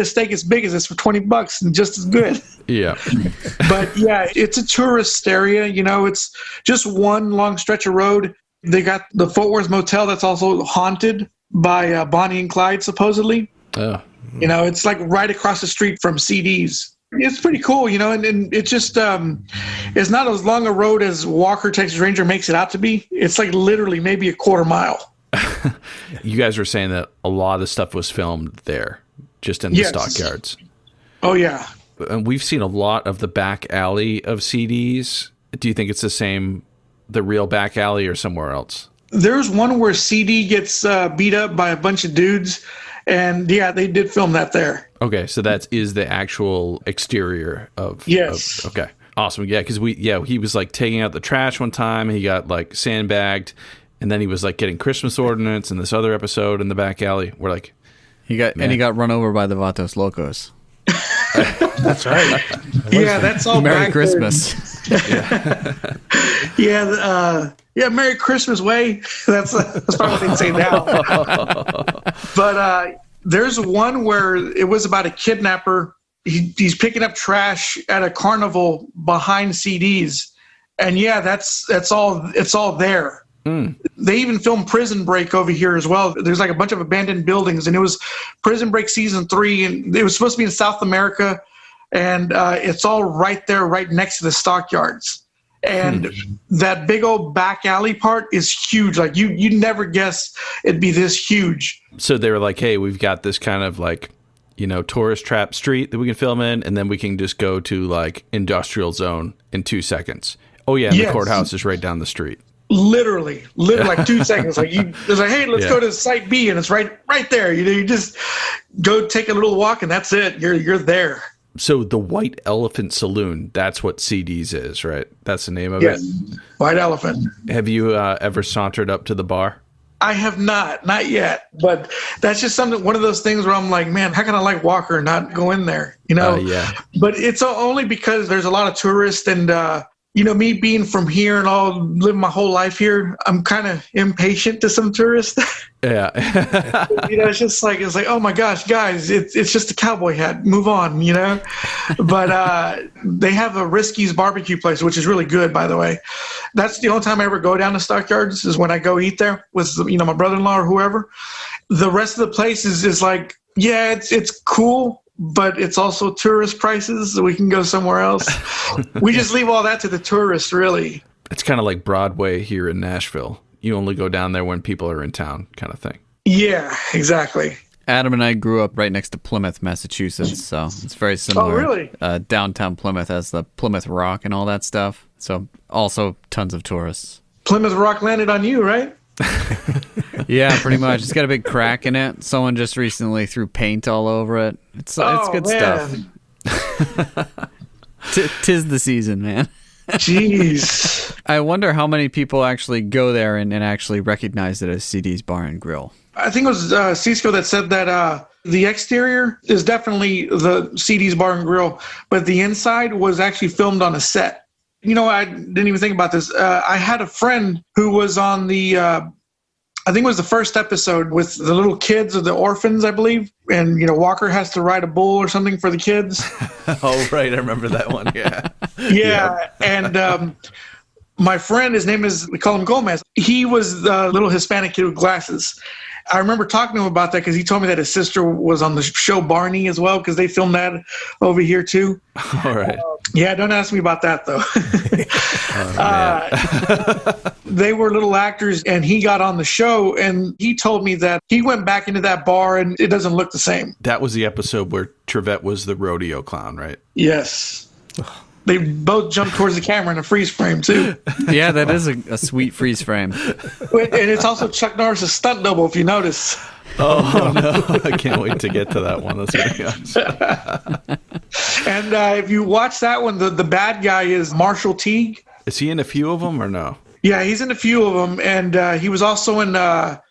a steak as big as this for $20 and just as good. Yeah. But yeah, it's a tourist area. It's just one long stretch of road. They got the Fort Worth Motel that's also haunted by Bonnie and Clyde, supposedly. Oh. It's like right across the street from CD's. It's pretty cool, and it just it's not as long a road as Walker, Texas Ranger makes it out to be. It's like literally maybe a quarter mile. You guys were saying that a lot of stuff was filmed there, just in the stockyards. Oh, yeah. And we've seen a lot of the back alley of CDs. Do you think it's the real back alley, or somewhere else? There's one where CD gets beat up by a bunch of dudes. And yeah, they did film that there. Okay, so that is the actual exterior of. Yes. Okay, awesome. Yeah, because he was like taking out the trash one time. He got like sandbagged, and then he was like getting Christmas ornaments in this other episode in the back alley. We're like, he got run over by the Vatos Locos. That's right. Yeah, that's all. Merry Christmas. Yeah, Merry Christmas way. That's probably what they'd say now. But there's one where it was about a kidnapper. He's picking up trash at a carnival behind CDs, and yeah, it's all there. They even filmed Prison Break over here as well. There's like a bunch of abandoned buildings, and it was Prison Break season 3, and it was supposed to be in South America, and it's all right there, right next to the stockyards. And that big old back alley part is huge. Like you never guess it'd be this huge. So they were like, hey, we've got this kind of like, tourist trap street that we can film in, and then we can just go to like industrial zone in 2 seconds. Oh yeah, the courthouse is right down the street. Literally like 2 seconds. Like it's like, hey, let's go to site B, and it's right there. You just go take a little walk, and that's it. You're there. So the White Elephant Saloon, that's what CD's is, right? That's the name of it? White Elephant. Have you ever sauntered up to the bar? I have not yet. But that's just one of those things where I'm like, man, how can I like Walker and not go in there? Yeah. But it's only because there's a lot of tourists, and me being from here and all, living my whole life here, I'm kind of impatient to some tourists. Yeah. It's just like, oh my gosh, guys, it's just a cowboy hat. Move on, But they have a Risky's barbecue place, which is really good, by the way. That's the only time I ever go down to Stockyards is when I go eat there with, my brother-in-law or whoever. The rest of the place is like, yeah, it's cool, but it's also tourist prices, so we can go somewhere else. We just leave all that to the tourists, really. It's kind of like Broadway here in Nashville. You only go down there when people are in town, kind of thing. Yeah, exactly. Adam and I grew up right next to Plymouth, Massachusetts, so it's very similar. Oh, really? Downtown Plymouth has the Plymouth Rock and all that stuff. So also tons of tourists. Plymouth Rock landed on you, right? Yeah, pretty much. It's got a big crack in it. Someone just recently threw paint all over it. It's good man. stuff. Tis the season, man. Jeez. I wonder how many people actually go there and actually recognize it as CD's Bar and Grill. I think it was Cisco that said that the exterior is definitely the CD's Bar and Grill, but the inside was actually filmed on a set. I didn't even think about this. I had a friend who was on the, I think it was the first episode with the little kids or the orphans, I believe. And, Walker has to ride a bull or something for the kids. Oh, right. I remember that one. Yeah. Yeah. And my friend, his name is, we call him Gomez. He was the little Hispanic kid with glasses. I remember talking to him about that because he told me that his sister was on the show Barney as well, because they filmed that over here too. All right. Yeah, don't ask me about that though. They were little actors, and he got on the show, and he told me that he went back into that bar, and it doesn't look the same. That was the episode where Trevette was the rodeo clown, right? Yes. They both jumped towards the camera in a freeze frame too. Yeah, that is a sweet freeze frame. And it's also Chuck Norris' stunt double, if you notice. Oh, no. I can't wait to get to that one. That's going to be awesome. And if you watch that one, the bad guy is Marshall Teague. Is he in a few of them or no? Yeah, he's in a few of them. And he was also in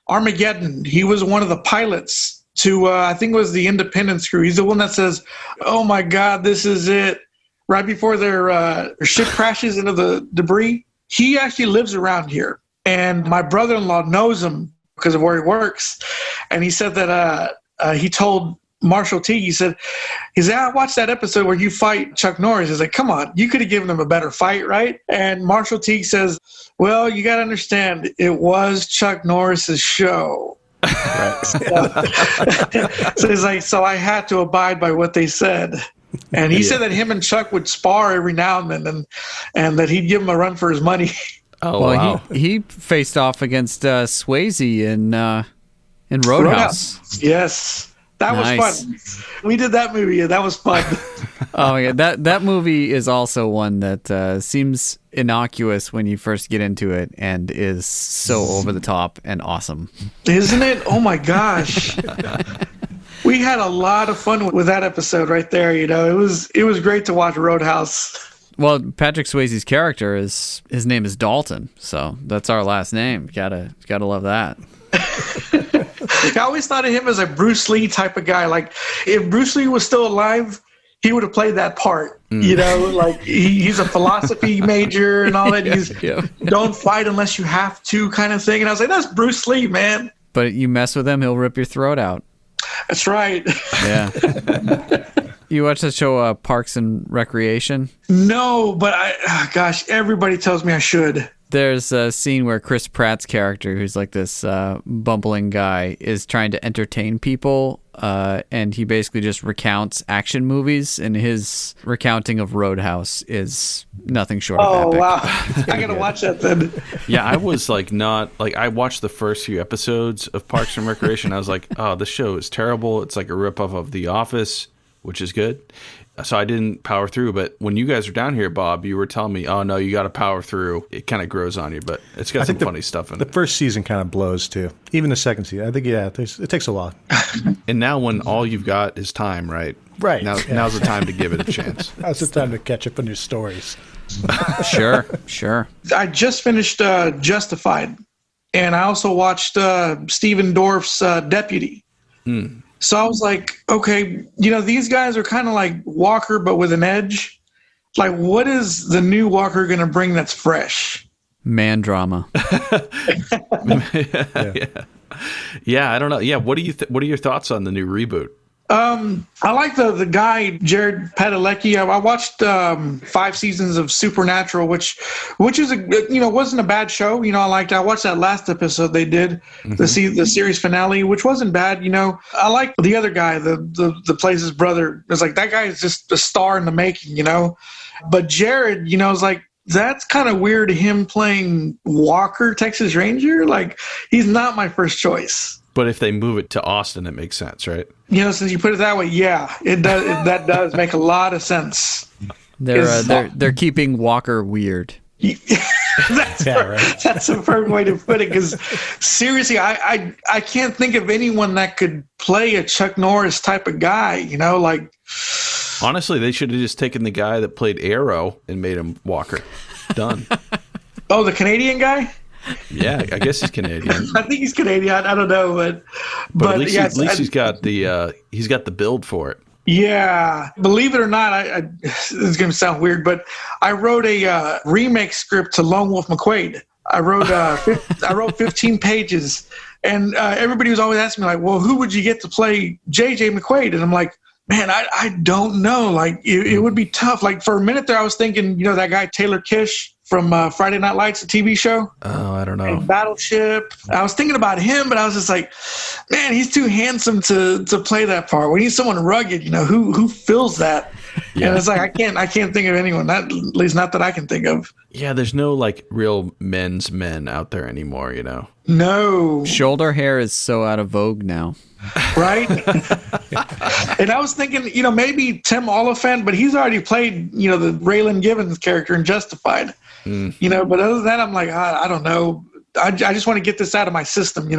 Armageddon. He was one of the pilots to, I think it was the Independence crew. He's the one that says, oh my God, this is it. Right before their ship crashes into the debris. He actually lives around here. And my brother-in-law knows him because of where he works. And he said that he told Marshall Teague, he said, I watched that episode where you fight Chuck Norris. He's like, come on, you could have given him a better fight, right? And Marshall Teague says, well, you got to understand, it was Chuck Norris's show. Right. So he's like, so I had to abide by what they said. And he said that him and Chuck would spar every now and then, and that he'd give him a run for his money. Oh, well, wow. he faced off against Swayze in Roundhouse. Yes. That was fun. We did that movie, and that was fun. Oh, yeah. That movie is also one that seems innocuous when you first get into it and is so over the top and awesome. Isn't it? Oh, my gosh. We had a lot of fun with that episode right there. It was great to watch Roundhouse. Well, Patrick Swayze's character his name is Dalton, so that's our last name. Gotta love that. I always thought of him as a Bruce Lee type of guy. Like if Bruce Lee was still alive, he would have played that part. Like he's a philosophy major and all that. He's don't fight unless you have to kind of thing. And I was like, that's Bruce Lee, man. But you mess with him, he'll rip your throat out. That's right. Yeah. You watch the show Parks and Recreation? No, but gosh, everybody tells me I should. There's a scene where Chris Pratt's character, who's like this bumbling guy, is trying to entertain people, and he basically just recounts action movies, and his recounting of Roundhouse is nothing short of epic. Oh, wow. I gotta watch that then. Yeah, I was I watched the first few episodes of Parks and Recreation. I was like, oh, this show is terrible. It's like a ripoff of The Office, which is good. So I didn't power through, but when you guys were down here, Bob, you were telling me, oh, no, you got to power through. It kind of grows on you, but it's got some funny stuff in it. The first season kind of blows, too. Even the second season. I think, it takes a while. And now when all you've got is time, right? Right. Now's the time to give it a chance. Now's the time to catch up on your stories. Sure. I just finished Justified, and I also watched Stephen Dorff's Deputy. So I was like, okay, these guys are kind of like Walker, but with an edge. Like, what is the new Walker going to bring that's fresh? Man drama. Yeah, I don't know. Yeah, what are your thoughts on the new reboot? I like the guy Jared Padalecki. I watched 5 seasons of Supernatural, which is wasn't a bad show. I watched that last episode they did, the series finale, which wasn't bad. I like the other guy, the plays his brother. It's like that guy is just a star in the making. But Jared, is like, that's kind of weird, him playing Walker, Texas Ranger. Like, he's not my first choice. But if they move it to Austin, it makes sense, right? Since you put it that way, yeah, it does. That does make a lot of sense. They're keeping Walker weird. That's a perfect way to put it. Because seriously, I can't think of anyone that could play a Chuck Norris type of guy. Like. Honestly, they should have just taken the guy that played Arrow and made him Walker. Done. Oh, the Canadian guy? Yeah, I guess he's Canadian. I think he's Canadian. I don't know, but at least he's got the build for it. Yeah, believe it or not, this is going to sound weird, but I wrote a remake script to Lone Wolf McQuade. I wrote 15 pages, and everybody was always asking me, like, well, who would you get to play J.J. McQuade? And I'm like, man, I don't know. Like, it would be tough. Like, for a minute there, I was thinking, that guy Taylor Kish from Friday Night Lights, the TV show. Oh, I don't know. And Battleship. I was thinking about him, but I was just like, man, he's too handsome to play that part. We need someone rugged. Who fills that? Yeah. And it's like, I can't think of anyone. At least not that I can think of. Yeah, there's no like real men's men out there anymore. No. Shoulder hair is so out of vogue now. Right? And I was thinking, maybe Tim Oliphant, but he's already played, the Raylan Givens character in Justified. But other than that, I'm like, I don't know. I just want to get this out of my system,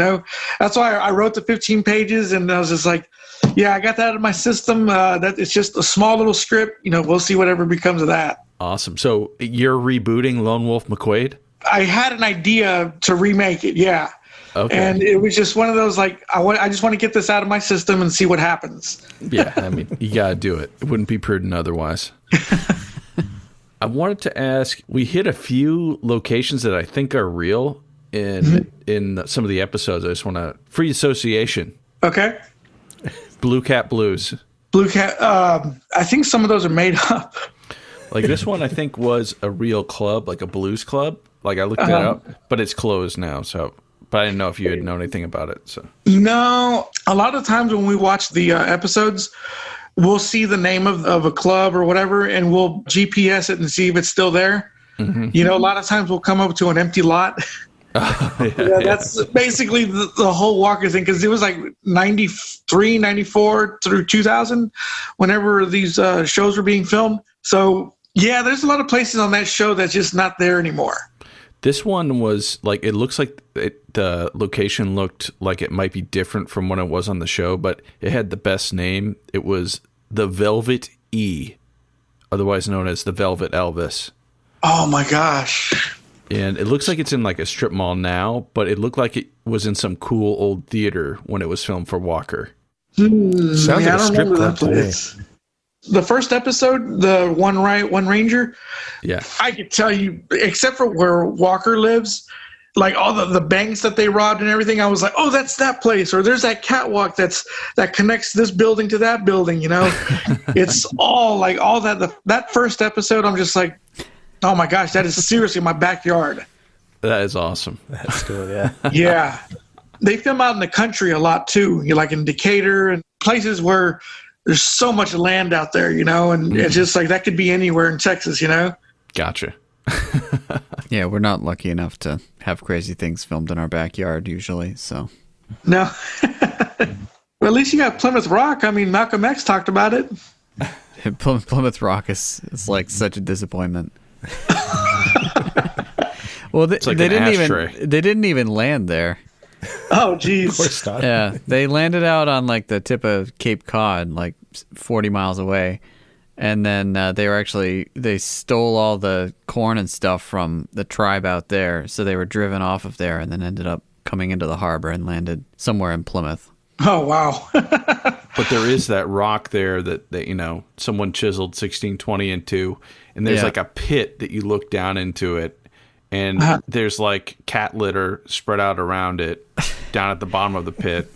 That's why I wrote the 15 pages, and I was just like, yeah, I got that out of my system. That it's just a small little script. We'll see whatever becomes of that. Awesome. So you're rebooting Lone Wolf McQuade? I had an idea to remake it, yeah. Okay. And it was just one of those, like, I just want to get this out of my system and see what happens. Yeah, I mean, you got to do it. It wouldn't be prudent otherwise. I wanted to ask, we hit a few locations that I think are real in some of the episodes. I just want to, free association. Okay. Blue Cat Blues. Blue Cat, I think some of those are made up. Like this one, I think was a real club, like a blues club. Like I looked it up, but it's closed now. So, but I didn't know if you had known anything about it. So no, a lot of times when we watch the episodes, we'll see the name of a club or whatever, and we'll GPS it and see if it's still there. Mm-hmm. A lot of times we'll come up to an empty lot. That's basically the whole Walker thing, because it was like 93, 94 through 2000 whenever these shows were being filmed. So, yeah, there's a lot of places on that show that's just not there anymore. This one was like, it looks like the location looked like it might be different from when it was on the show, but it had the best name. It was the Velvet E, otherwise known as the Velvet Elvis. Oh, my gosh. And it looks like it's in like a strip mall now, but it looked like it was in some cool old theater when it was filmed for Walker. Sounds like a strip club to me. The first episode, the One Ranger, yeah, I could tell you, except for where Walker lives, like all the banks that they robbed and everything, I was like, oh, that's that place, or there's that catwalk that connects this building to that building. It's all like all that. That first episode, I'm just like, oh my gosh, that is seriously my backyard. That is awesome. That's cool, yeah. Yeah. They film out in the country a lot too. Like in Decatur and places where there's so much land out there, and it's just like that could be anywhere in Texas, Gotcha. Yeah, we're not lucky enough to have crazy things filmed in our backyard usually, so. No. Well, at least you got Plymouth Rock. I mean, Malcolm X talked about it. Plymouth Rock is like such a disappointment. Well, they didn't even land there. Oh, geez. Of course not. Yeah, they landed out on like the tip of Cape Cod, like 40 miles away, and then they stole all the corn and stuff from the tribe out there, so they were driven off of there, and then ended up coming into the harbor and landed somewhere in Plymouth. Oh, wow. But there is that rock there that someone chiseled 1620 into, and there's like a pit that you look down into it, and there's like cat litter spread out around it down at the bottom of the pit.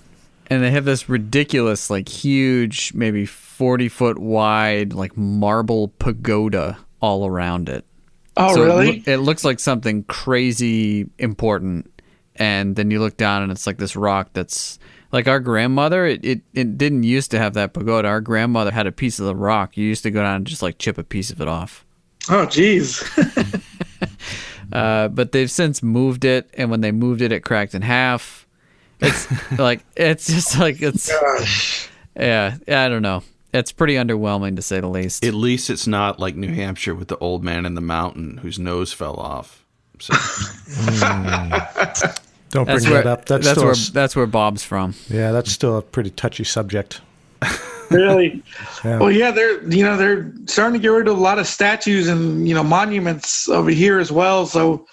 And they have this ridiculous, like huge, maybe 40-foot wide, like marble pagoda all around it. Oh, so really? It looks like something crazy important. And then you look down and it's like this rock that's like our grandmother. It didn't used to have that pagoda. Our grandmother had a piece of the rock. You used to go down and just like chip a piece of it off. Oh, geez. But they've since moved it. And when they moved it, it cracked in half. It's Gosh. Yeah, I don't know. It's pretty underwhelming to say the least. At least it's not like New Hampshire with the old man in the mountain whose nose fell off. So. Don't bring that up. That's where Bob's from. Yeah, that's still a pretty touchy subject. Really? Yeah. Well, yeah, they're starting to get rid of a lot of statues and monuments over here as well. So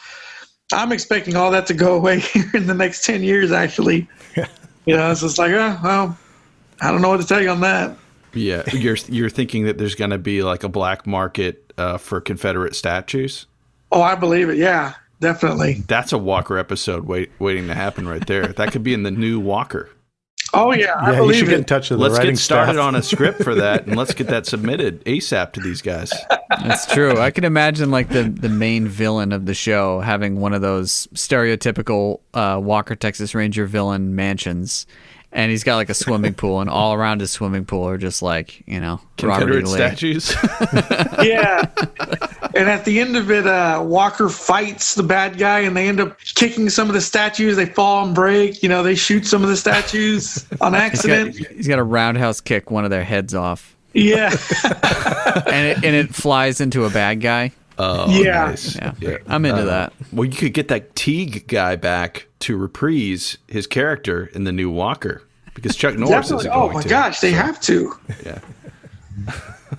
I'm expecting all that to go away here in the next 10 years. Actually, it's just like, well, I don't know what to tell you on that. Yeah, you're thinking that there's going to be like a black market for Confederate statues? Oh, I believe it. Yeah, definitely. That's a Walker episode waiting to happen right there. That could be in the new Walker. Oh, yeah, I you believe should it. get in touch with the Let's writing get started staff. on a script for that, and let's get that submitted ASAP to these guys. That's true. I can imagine like the main villain of the show having one of those stereotypical Walker Texas Ranger villain mansions. And he's got like a swimming pool, and all around his swimming pool are just like, Robert E. Confederate Lee. statues. Yeah. And at the end of it, Walker fights the bad guy, and they end up kicking some of the statues. They fall and break. They shoot some of the statues on accident. He's got a roundhouse kick one of their heads off. Yeah. and it flies into a bad guy. Oh, Yeah. nice. Yeah. I'm into that. Well, you could get that Teague guy back to reprise his character in the new Walker because Chuck Norris Definitely. isn't going Oh, my to. gosh, they have to. Yeah.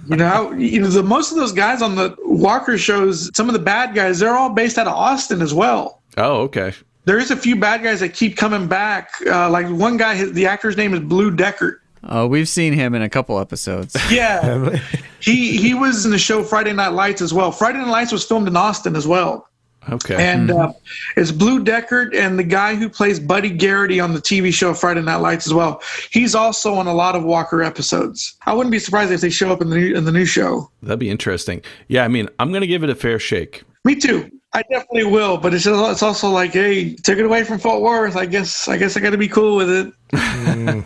Most of those guys on the Walker shows, some of the bad guys, they're all based out of Austin as well. Oh, okay. There is a few bad guys that keep coming back. Like one guy, the actor's name is Blue Deckard. Oh, we've seen him in a couple episodes. Yeah. He was in the show Friday Night Lights as well. Friday Night Lights was filmed in Austin as well. Okay. And it's Blue Deckard and the guy who plays Buddy Garrity on the TV show Friday Night Lights as well. He's also on a lot of Walker episodes. I wouldn't be surprised if they show up in the new show. That'd be interesting. Yeah, I mean, I'm going to give it a fair shake. Me too. I definitely will, but it's also like, hey, took it away from Fort Worth. I guess I got to be cool with it. I mean,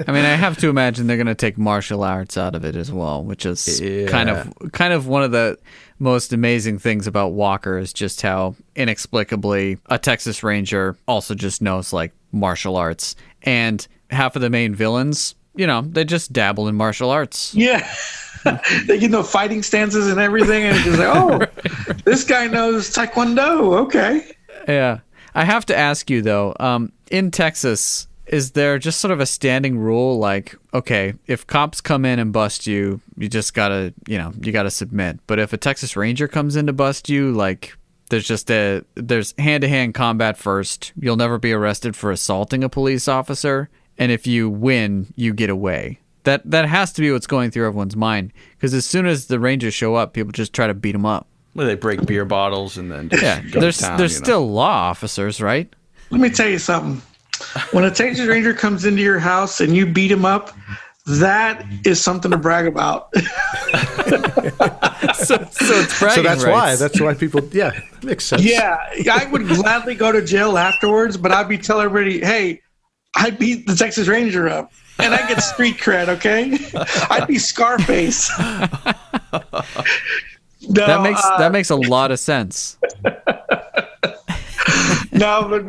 I have to imagine they're going to take martial arts out of it as well, which is kind of one of the most amazing things about Walker is just how inexplicably a Texas Ranger also just knows like martial arts, and half of the main villains, they just dabble in martial arts. Yeah. They get fighting stances and everything, and it's just like, this guy knows Taekwondo. Okay. Yeah. I have to ask you though, in Texas, is there just sort of a standing rule like, okay, if cops come in and bust you, you just gotta, you gotta submit. But if a Texas Ranger comes in to bust you, like there's hand-to-hand combat first. You'll never be arrested for assaulting a police officer. And if you win, you get away. That has to be what's going through everyone's mind. Because as soon as the Rangers show up, people just try to beat them up. Well, they break beer bottles and then just go there's to town, there's still law officers, right? Let me tell you something. When a Texas Ranger comes into your house and you beat him up, that is something to brag about. So it's bragging So rights. that's why people, makes sense. Yeah, I would gladly go to jail afterwards, but I'd be telling everybody, hey, I beat the Texas Ranger up. And I get street cred, okay? I'd be Scarface. No, That makes a lot of sense. No, but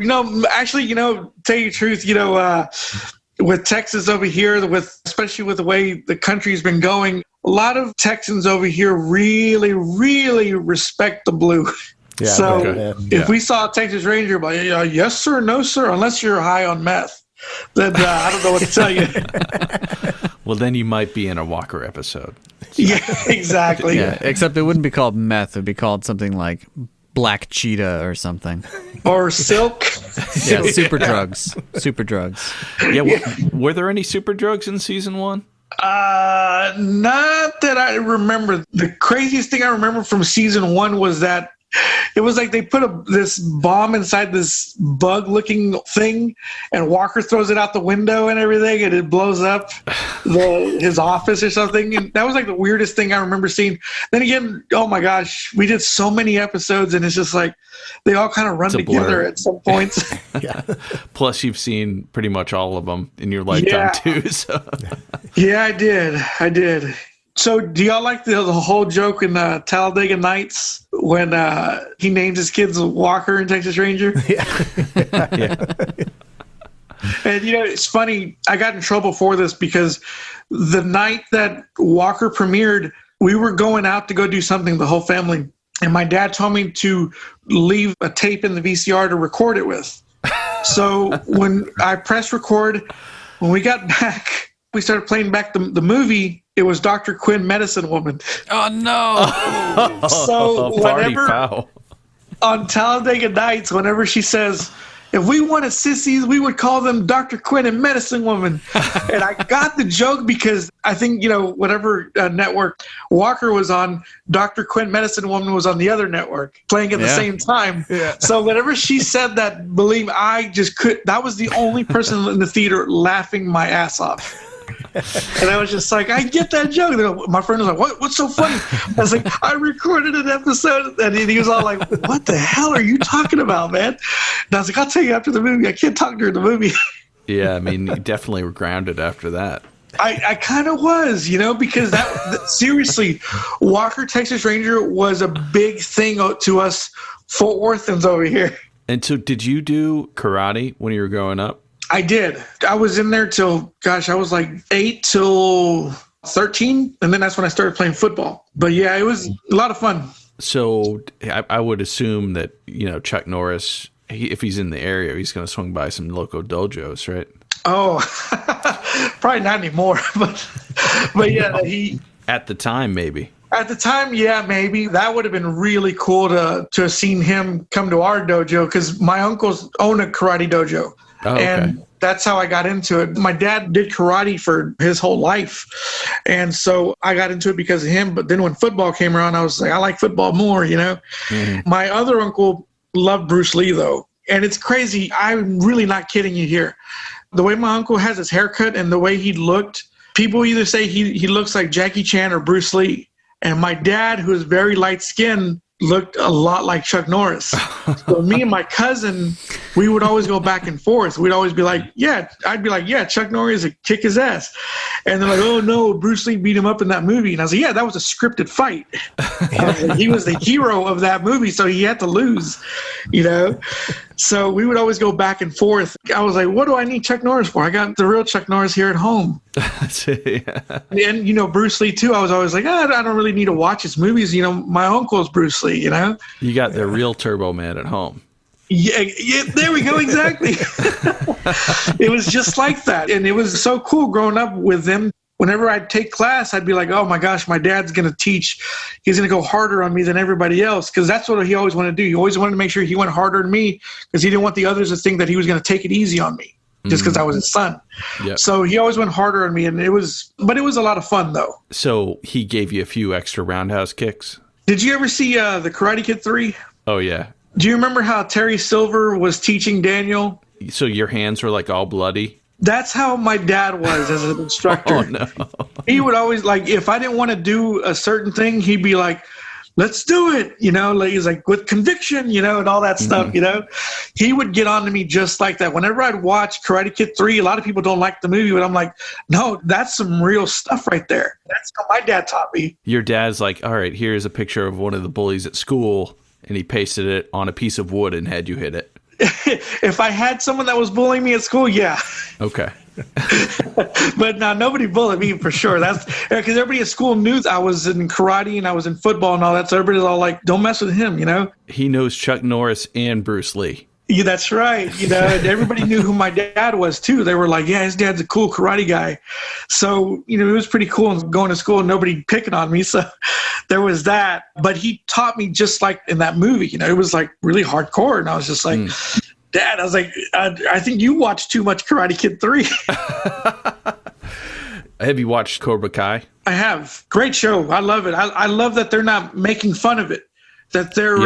actually, tell you the truth, with Texas over here, especially with the way the country's been going, a lot of Texans over here really, really respect the blue. Yeah, so okay. if we saw a Texas Ranger, but yes sir, no sir, unless you're high on meth, then I don't know what to tell you. Well, then you might be in a Walker episode. Yeah, exactly. Yeah, except it wouldn't be called meth. It would be called something like Black Cheetah or something. Or Silk. Yeah, super drugs. Super drugs. Yeah, were there any super drugs in season 1? Not that I remember. The craziest thing I remember from season 1 was that it was like they put this bomb inside this bug-looking thing, and Walker throws it out the window and everything, and it blows up his office or something. And that was like the weirdest thing I remember seeing. Then again, oh my gosh, we did so many episodes, and it's just like they all kind of run together at some points. Yeah. Plus, you've seen pretty much all of them in your lifetime too. So. Yeah, I did. So do y'all like the whole joke in Talladega Nights when he names his kids Walker and Texas Ranger? Yeah. And, it's funny. I got in trouble for this because the night that Walker premiered, we were going out to go do something, the whole family. And my dad told me to leave a tape in the VCR to record it with. So when I pressed record, when we got back, we started playing back the movie. It was Dr. Quinn, Medicine Woman. Oh, no. So whenever on Talladega Nights, whenever she says, if we wanted sissies, we would call them Dr. Quinn and Medicine Woman. And I got the joke because I think, whatever network Walker was on, Dr. Quinn, Medicine Woman was on the other network playing at the same time. Yeah. So whenever she said that, believe me, I just that was the only person in the theater laughing my ass off. And I was just like, I get that joke. My friend was like, what's so funny? I was like, I recorded an episode. And he was all like, what the hell are you talking about, man? And I was like, I'll tell you after the movie. I can't talk during the movie. Yeah, I mean, you definitely were grounded after that. I kind of was, because that seriously, Walker, Texas Ranger was a big thing to us Fort Worthans over here. And so did you do karate when you were growing up? I did. I was in there till, I was like 8 till 13. And then that's when I started playing football. But yeah, it was a lot of fun. So I would assume that, Chuck Norris, if he's in the area, he's going to swing by some local dojos, right? Oh, probably not anymore. But yeah, he... At the time, maybe. At the time, yeah, maybe. That would have been really cool to have seen him come to our dojo because my uncles own a karate dojo. Oh, okay. And that's how I got into it. My dad did karate for his whole life. And so I got into it because of him. But then when football came around, I was like, I like football more, Mm-hmm. My other uncle loved Bruce Lee, though. And it's crazy. I'm really not kidding you here. The way my uncle has his haircut and the way he looked, people either say he looks like Jackie Chan or Bruce Lee. And my dad, who is very light-skinned, looked a lot like Chuck Norris. So me and my cousin, we would always go back and forth. We'd always be like, I'd be like, Chuck Norris would kick his ass. And they're like, oh no, Bruce Lee beat him up in that movie. And I was like, that was a scripted fight. Like, he was the hero of that movie, so he had to lose, So we would always go back and forth. I was like, what do I need Chuck Norris for? I got the real Chuck Norris here at home. And, Bruce Lee, too. I was always like, I don't really need to watch his movies. My uncle's Bruce Lee, You got the real Turbo Man at home. Yeah, there we go. Exactly. It was just like that. And it was so cool growing up with them. Whenever I'd take class, I'd be like, oh my gosh, my dad's going to teach. He's going to go harder on me than everybody else. Because that's what he always wanted to do. He always wanted to make sure he went harder than me because he didn't want the others to think that he was going to take it easy on me just because I was his son. Yep. So he always went harder on me. And it was a lot of fun, though. So he gave you a few extra roundhouse kicks? Did you ever see The Karate Kid 3? Oh, yeah. Do you remember how Terry Silver was teaching Daniel? So your hands were like all bloody? That's how my dad was as an instructor. Oh, no. He would always, if I didn't want to do a certain thing, he'd be like, let's do it, he's like, with conviction, and all that stuff, He would get on to me just like that. Whenever I'd watch Karate Kid 3, a lot of people don't like the movie, but I'm like, no, that's some real stuff right there. That's how my dad taught me. Your dad's like, all right, here's a picture of one of the bullies at school, and he pasted it on a piece of wood and had you hit it. If I had someone that was bullying me at school, yeah. Okay. But no, nobody bullied me for sure. That's because everybody at school knew I was in karate and I was in football and all that. So everybody's all like, don't mess with him, He knows Chuck Norris and Bruce Lee. Yeah, that's right. And everybody knew who my dad was too. They were like, yeah, his dad's a cool karate guy. So, it was pretty cool going to school and nobody picking on me. So there was that. But he taught me just like in that movie, it was like really hardcore. And I was just like, Dad, I was like, I think you watched too much Karate Kid 3. Have you watched Cobra Kai? I have. Great show. I love it. I love that they're not making fun of it, that they're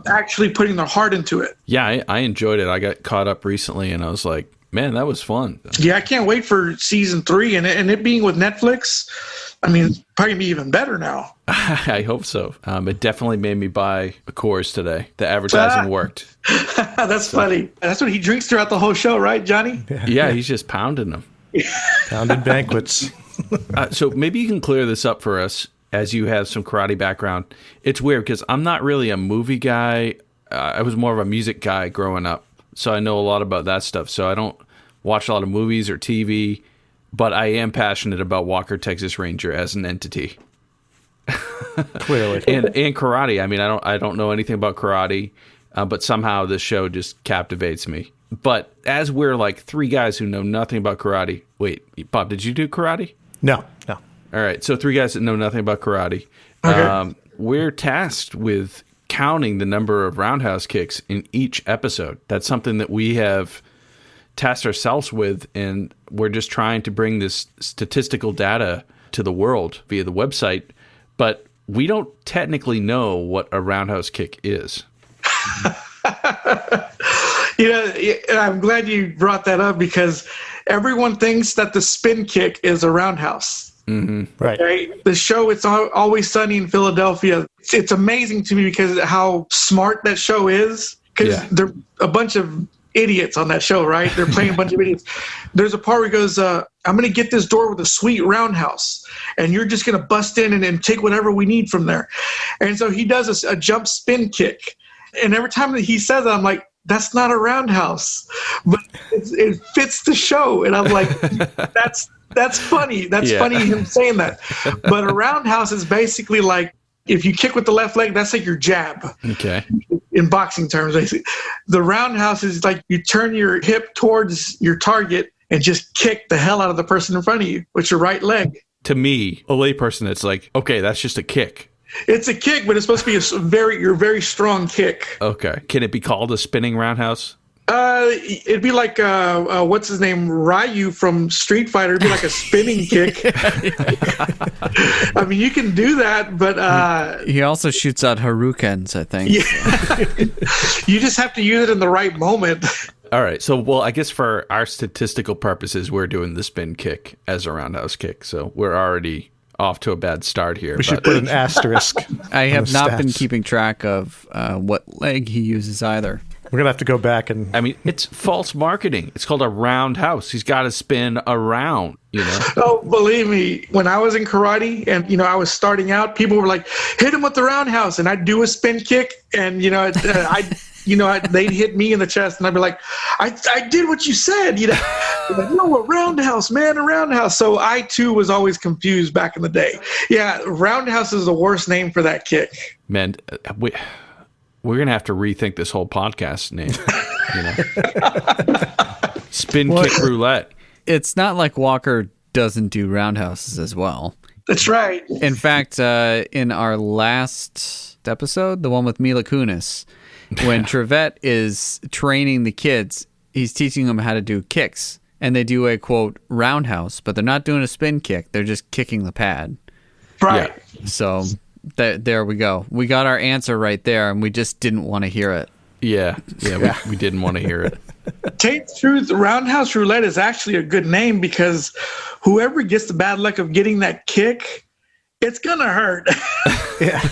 actually putting their heart into it. Yeah, I enjoyed it. I got caught up recently, and I was like, man, that was fun. Yeah, I can't wait for season 3. And it being with Netflix, I mean, it's probably be even better now. I hope so. It definitely made me buy a Coors today. The advertising worked. That's funny. That's what he drinks throughout the whole show, right, Johnny? Yeah, he's just pounding them. Pounded banquets. So maybe you can clear this up for us, as you have some karate background. It's weird because I'm not really a movie guy. I was more of a music guy growing up, so I know a lot about that stuff. So I don't watch a lot of movies or TV, but I am passionate about Walker, Texas Ranger as an entity. Clearly. and karate. I mean, I don't know anything about karate, but somehow this show just captivates me. But as we're like three guys who know nothing about karate. Wait, Bob, did you do karate? No. All right, so three guys that know nothing about karate. Okay. We're tasked with counting the number of roundhouse kicks in each episode. That's something that we have tasked ourselves with, and we're just trying to bring this statistical data to the world via the website, but we don't technically know what a roundhouse kick is. I'm glad you brought that up because everyone thinks that the spin kick is a roundhouse. Mm-hmm. Right. Okay? The show, It's Always Sunny in Philadelphia. It's amazing to me because how smart that show is. Because they're a bunch of idiots on that show, right? They're playing a bunch of idiots. There's a part where he goes, I'm going to get this door with a sweet roundhouse, and you're just going to bust in and take whatever we need from there. And so he does a jump spin kick. And every time that he says that, I'm like, that's not a roundhouse, but it fits the show. And I'm like, that's funny. That's funny him saying that. But a roundhouse is basically like, if you kick with the left leg, that's like your jab. Okay. In boxing terms, basically. The roundhouse is like you turn your hip towards your target and just kick the hell out of the person in front of you with your right leg. To me, a layperson, it's like, okay, that's just a kick. It's a kick, but it's supposed to be your very strong kick. Okay. Can it be called a spinning roundhouse? It'd be like what's his name, Ryu from Street Fighter. It'd be like a spinning kick. I mean, you can do that, but he also shoots out Haroukens, I think. Yeah. You just have to use it in the right moment. All right. So, well, I guess for our statistical purposes, we're doing the spin kick as a roundhouse kick. So we're already off to a bad start here. We should put an asterisk. I have not been keeping track of what leg he uses either. We're going to have to go back and... I mean, it's false marketing. It's called a roundhouse. He's got to spin around, Oh, believe me, when I was in karate and, I was starting out, people were like, hit him with the roundhouse. And I'd do a spin kick and, they'd hit me in the chest and I'd be like, I did what you said, Like, no, a roundhouse, man, a roundhouse. So I, too, was always confused back in the day. Yeah, roundhouse is the worst name for that kick. Man, we're going to have to rethink this whole podcast name. Spin kick roulette. It's not like Walker doesn't do roundhouses as well. That's right. In fact, in our last episode, the one with Mila Kunis, when Trevette is training the kids, he's teaching them how to do kicks. And they do a, quote, roundhouse, but they're not doing a spin kick. They're just kicking the pad. Right. Yeah. So there we go. We got our answer right there, and we just didn't want to hear it. Yeah. We didn't want to hear it. Tell you the truth, Roundhouse Roulette is actually a good name because whoever gets the bad luck of getting that kick, it's going to hurt. Yeah.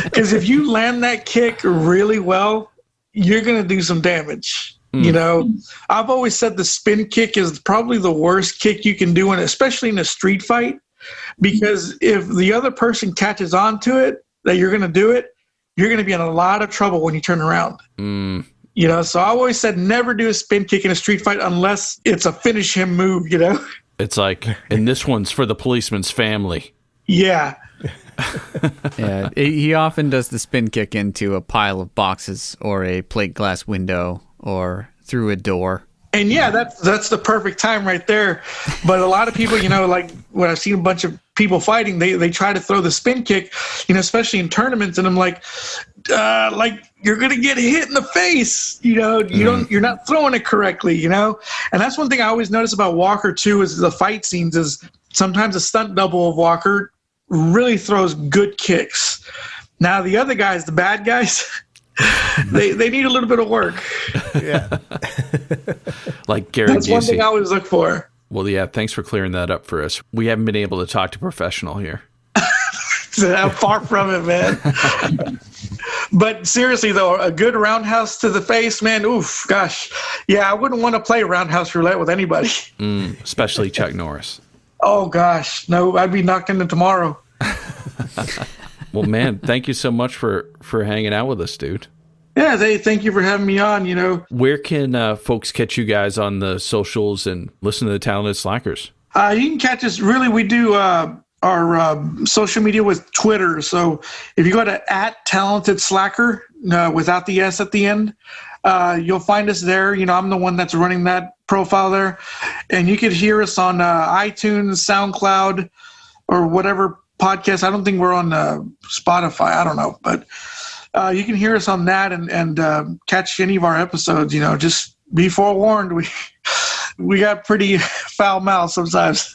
Because if you land that kick really well, you're going to do some damage. I've always said the spin kick is probably the worst kick you can do, especially in a street fight, because if the other person catches on to it, that you're going to do it, you're going to be in a lot of trouble when you turn around. So I always said never do a spin kick in a street fight unless it's a finish him move, It's like, and this one's for the policeman's family. Yeah. Yeah, he often does the spin kick into a pile of boxes or a plate glass window or through a door. And yeah, that's the perfect time right there. But a lot of people, like when I've seen a bunch of people fighting, they try to throw the spin kick, especially in tournaments, and I'm like you're gonna get hit in the face. You're not throwing it correctly. And that's one thing I always notice about Walker too is the fight scenes is sometimes a stunt double of Walker really throws good kicks. Now the other guys, the bad guys. they need a little bit of work. Yeah. Like Gary That's Busey. one thing I always look for. Well, yeah, thanks for clearing that up for us. We haven't been able to talk to a professional here. I'm far from it, man. But seriously, though, a good roundhouse to the face, man, oof, gosh. Yeah, I wouldn't want to play roundhouse roulette with anybody. Especially Chuck Norris. Oh, gosh. No, I'd be knocked into tomorrow. Well, man, thank you so much for hanging out with us, dude. Yeah, thank you for having me on, Where can folks catch you guys on the socials and listen to the Talented Slackers? You can catch us, really, we do our social media with Twitter. So if you go to @TalentedSlacker, without the S at the end, you'll find us there. I'm the one that's running that profile there. And you could hear us on iTunes, SoundCloud, or whatever podcast. I don't think we're on Spotify. I don't know. But you can hear us on that and catch any of our episodes. Just be forewarned. We got pretty foul mouth sometimes.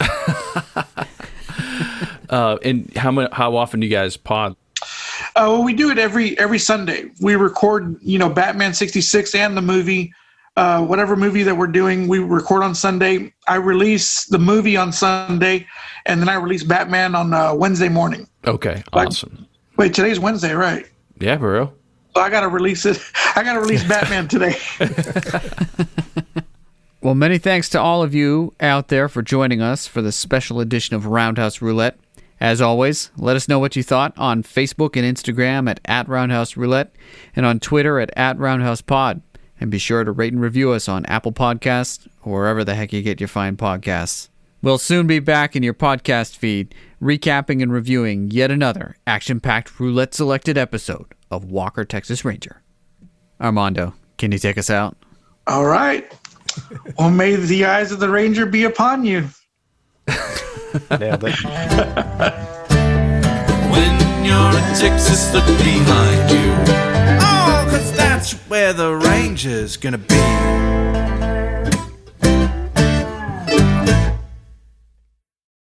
And how often do you guys pod? Well, we do it every Sunday. We record, Batman 66 and the movie, whatever movie that we're doing, we record on Sunday. I release the movie on Sunday, and then I release Batman on Wednesday morning. Okay, awesome. Wait, today's Wednesday, right? Yeah, bro. So I got to release it. I got to release Batman today. Well, many thanks to all of you out there for joining us for this special edition of Roundhouse Roulette. As always, let us know what you thought on Facebook and Instagram at Roundhouse Roulette and on Twitter at @RoundhousePod. And be sure to rate and review us on Apple Podcasts or wherever the heck you get your fine podcasts. We'll soon be back in your podcast feed, recapping and reviewing yet another action-packed roulette-selected episode of Walker, Texas Ranger. Armando, can you take us out? All right. Well, may the eyes of the Ranger be upon you. Nailed it. When you're in Texas, look behind you. Oh, 'cause that's where the Ranger's gonna be.